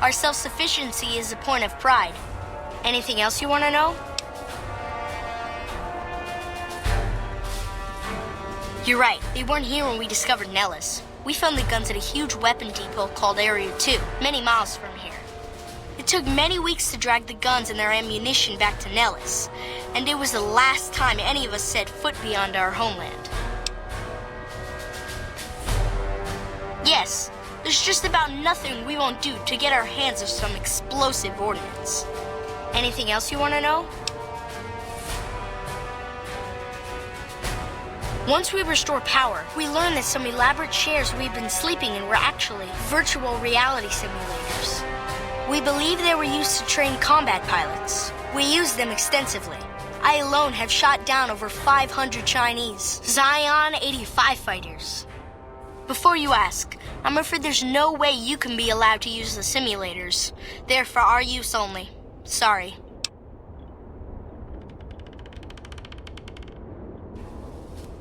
Our self-sufficiency is a point of pride. Anything else you want to know? You're right. They weren't here when we discovered Nellis. We found the guns at a huge weapon depot called Area 2, many miles from here. It took many weeks to drag the guns and their ammunition back to Nellis, and it was the last time any of us set foot beyond our homeland. Yes, there's just about nothing we won't do to get our hands on some explosive ordnance. Anything else you want to know? Once we restore power, we learn that some elaborate chairs we've been sleeping in were actually virtual reality simulators. We believe they were used to train combat pilots. We used them extensively. I alone have shot down over 500 Chinese Zion 85 fighters. Before you ask, I'm afraid there's no way you can be allowed to use the simulators. They're for our use only. Sorry.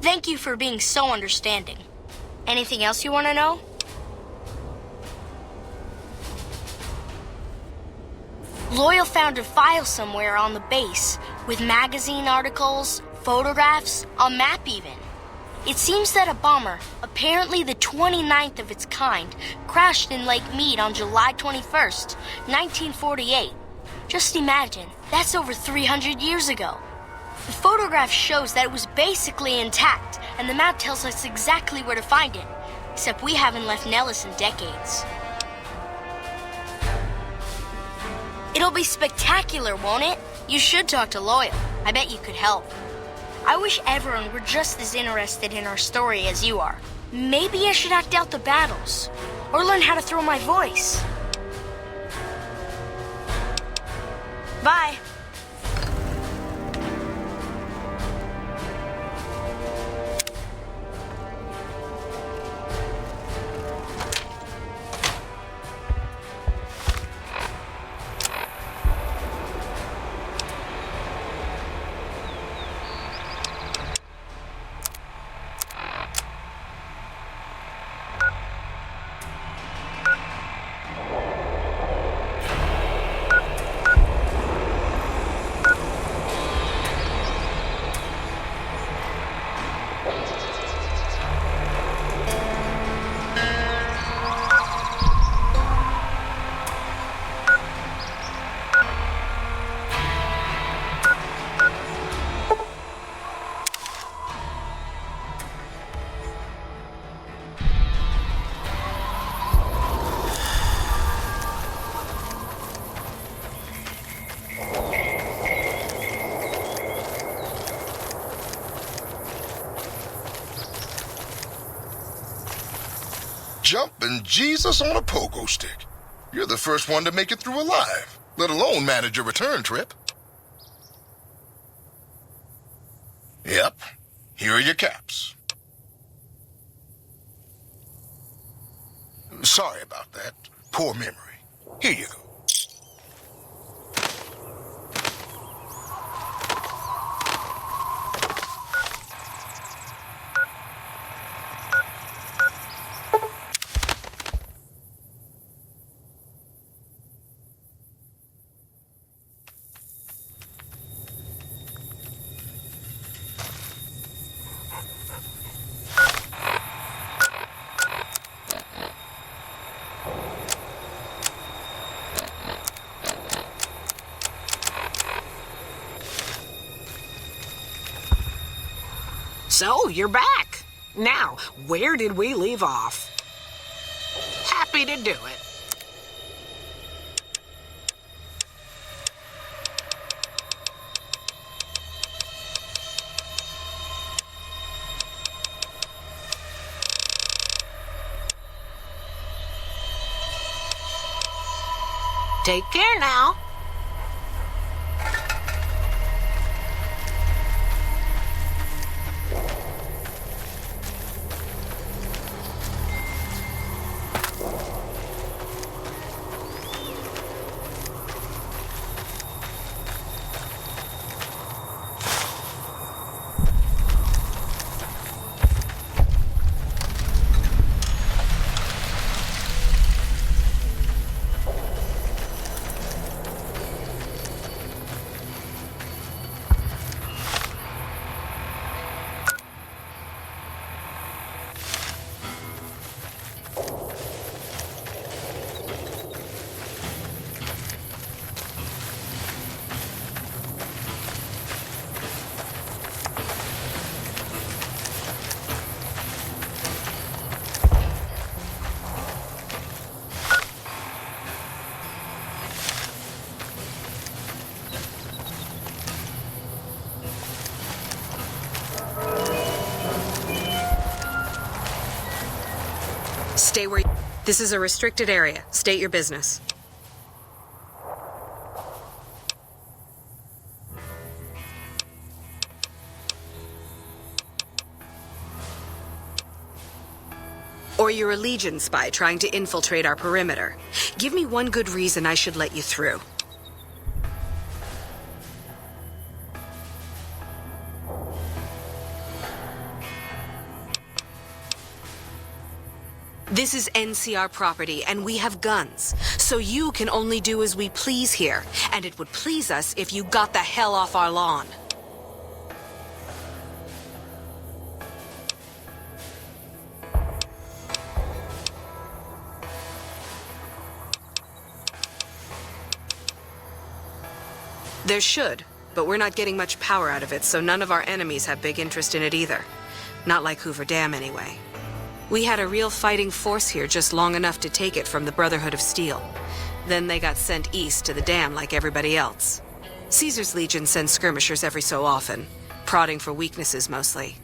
Thank you for being so understanding. Anything else you want to know? Loyal found a file somewhere on the base with magazine articles, photographs, a map even. It seems that a bomber, apparently the 29th of its kind, crashed in Lake Mead on July 21st, 1948. Just imagine, that's over 300 years ago. The photograph shows that it was basically intact, and the map tells us exactly where to find it, except we haven't left Nellis in decades. It'll be spectacular, won't it? You should talk to Loyal. I bet you could help. I wish everyone were just as interested in our story as you are. Maybe I should act out the battles, or learn how to throw my voice. Bye. Jumping Jesus on a pogo stick. You're the first one to make it through alive, let alone manage a return trip. Yep, here are your caps. Sorry about that. Poor memory. Here you go. So, you're back. Now, where did we leave off? Happy to do it. Take care now. Stay where This is a restricted area. State your business. Or you're a Legion spy trying to infiltrate our perimeter. Give me one good reason I should let you through. This is NCR property, and we have guns. So you can only do as we please here. And it would please us if you got the hell off our lawn. There should, but we're not getting much power out of it, so none of our enemies have big interest in it either. Not like Hoover Dam, anyway. We had a real fighting force here just long enough to take it from the Brotherhood of Steel. Then they got sent east to the dam like everybody else. Caesar's Legion sends skirmishers every so often, prodding for weaknesses mostly.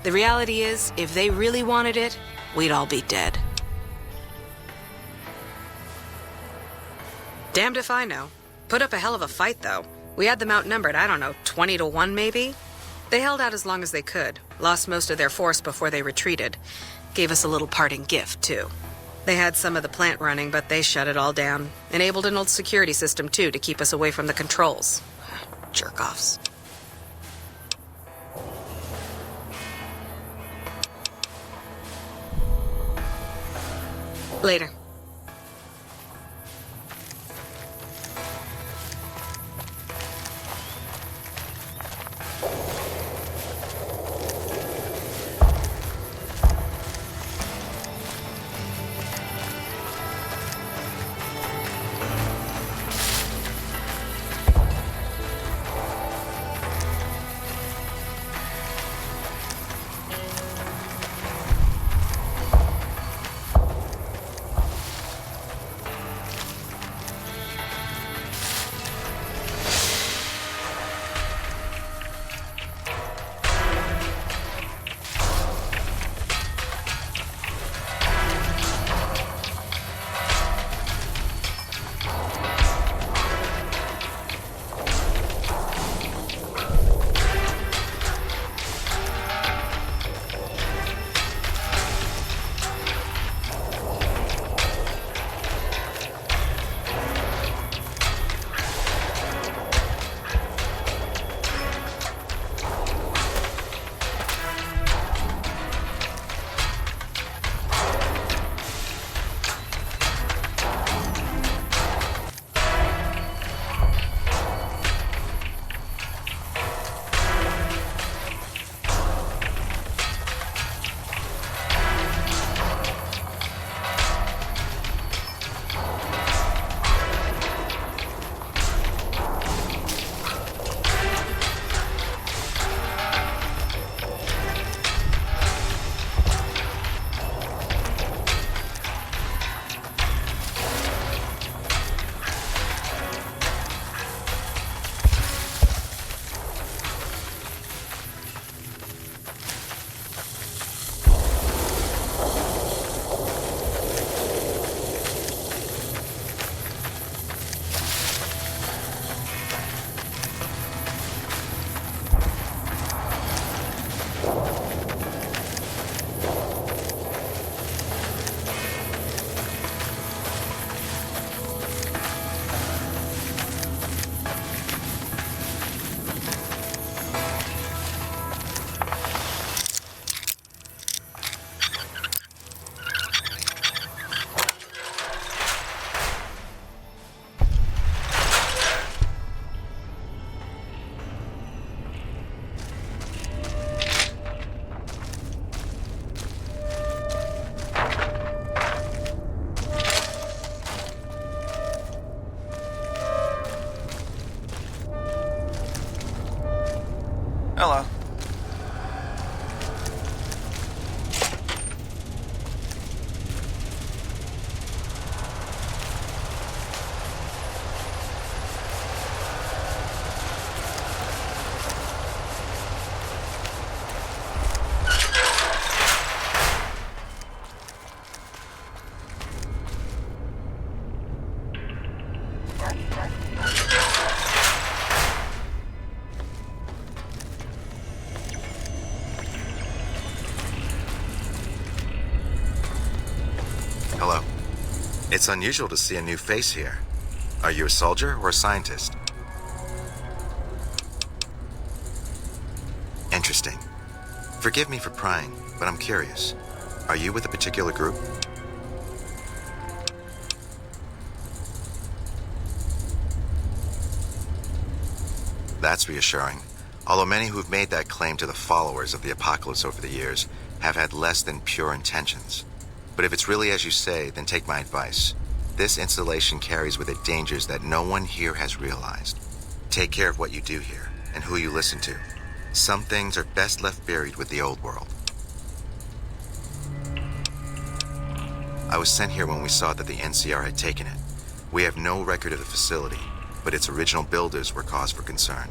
The reality is, if they really wanted it, we'd all be dead. Damned if I know. Put up a hell of a fight, though. We had them outnumbered, I don't know, 20 to 1 maybe? They held out as long as they could, lost most of their force before they retreated. Gave us a little parting gift, too. They had some of the plant running, but they shut it all down. Enabled an old security system, too, to keep us away from the controls. Jerk-offs. Later. It's unusual to see a new face here. Are you a soldier or a scientist? Interesting. Forgive me for prying, but I'm curious. Are you with a particular group? That's reassuring. Although many who've made that claim to the followers of the apocalypse over the years have had less than pure intentions. But if it's really as you say, then take my advice. This installation carries with it dangers that no one here has realized. Take care of what you do here, and who you listen to. Some things are best left buried with the old world. I was sent here when we saw that the NCR had taken it. We have no record of the facility, but its original builders were cause for concern.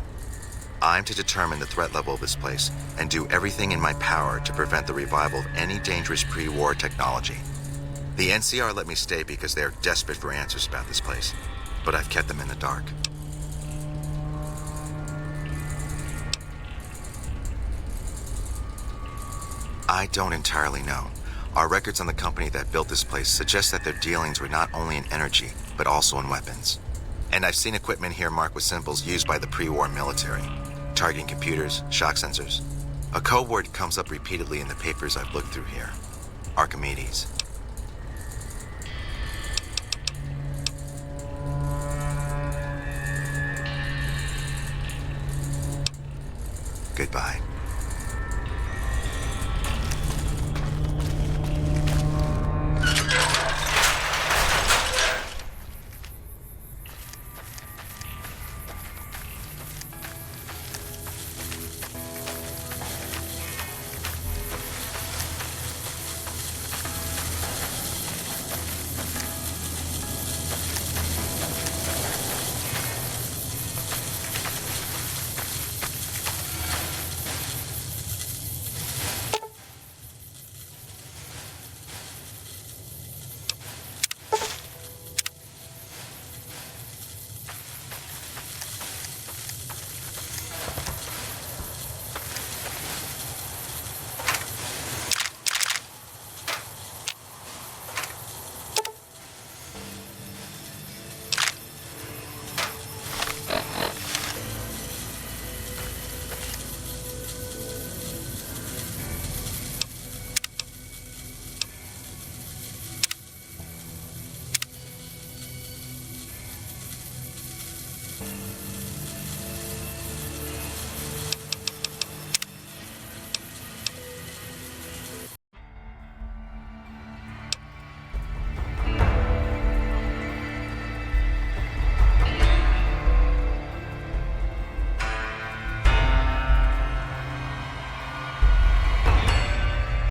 I'm to determine the threat level of this place and do everything in my power to prevent the revival of any dangerous pre-war technology. The NCR let me stay because they are desperate for answers about this place, but I've kept them in the dark. I don't entirely know. Our records on the company that built this place suggest that their dealings were not only in energy, but also in weapons. And I've seen equipment here marked with symbols used by the pre-war military. Targeting computers, shock sensors. A code word comes up repeatedly in the papers I've looked through here. Archimedes. Goodbye.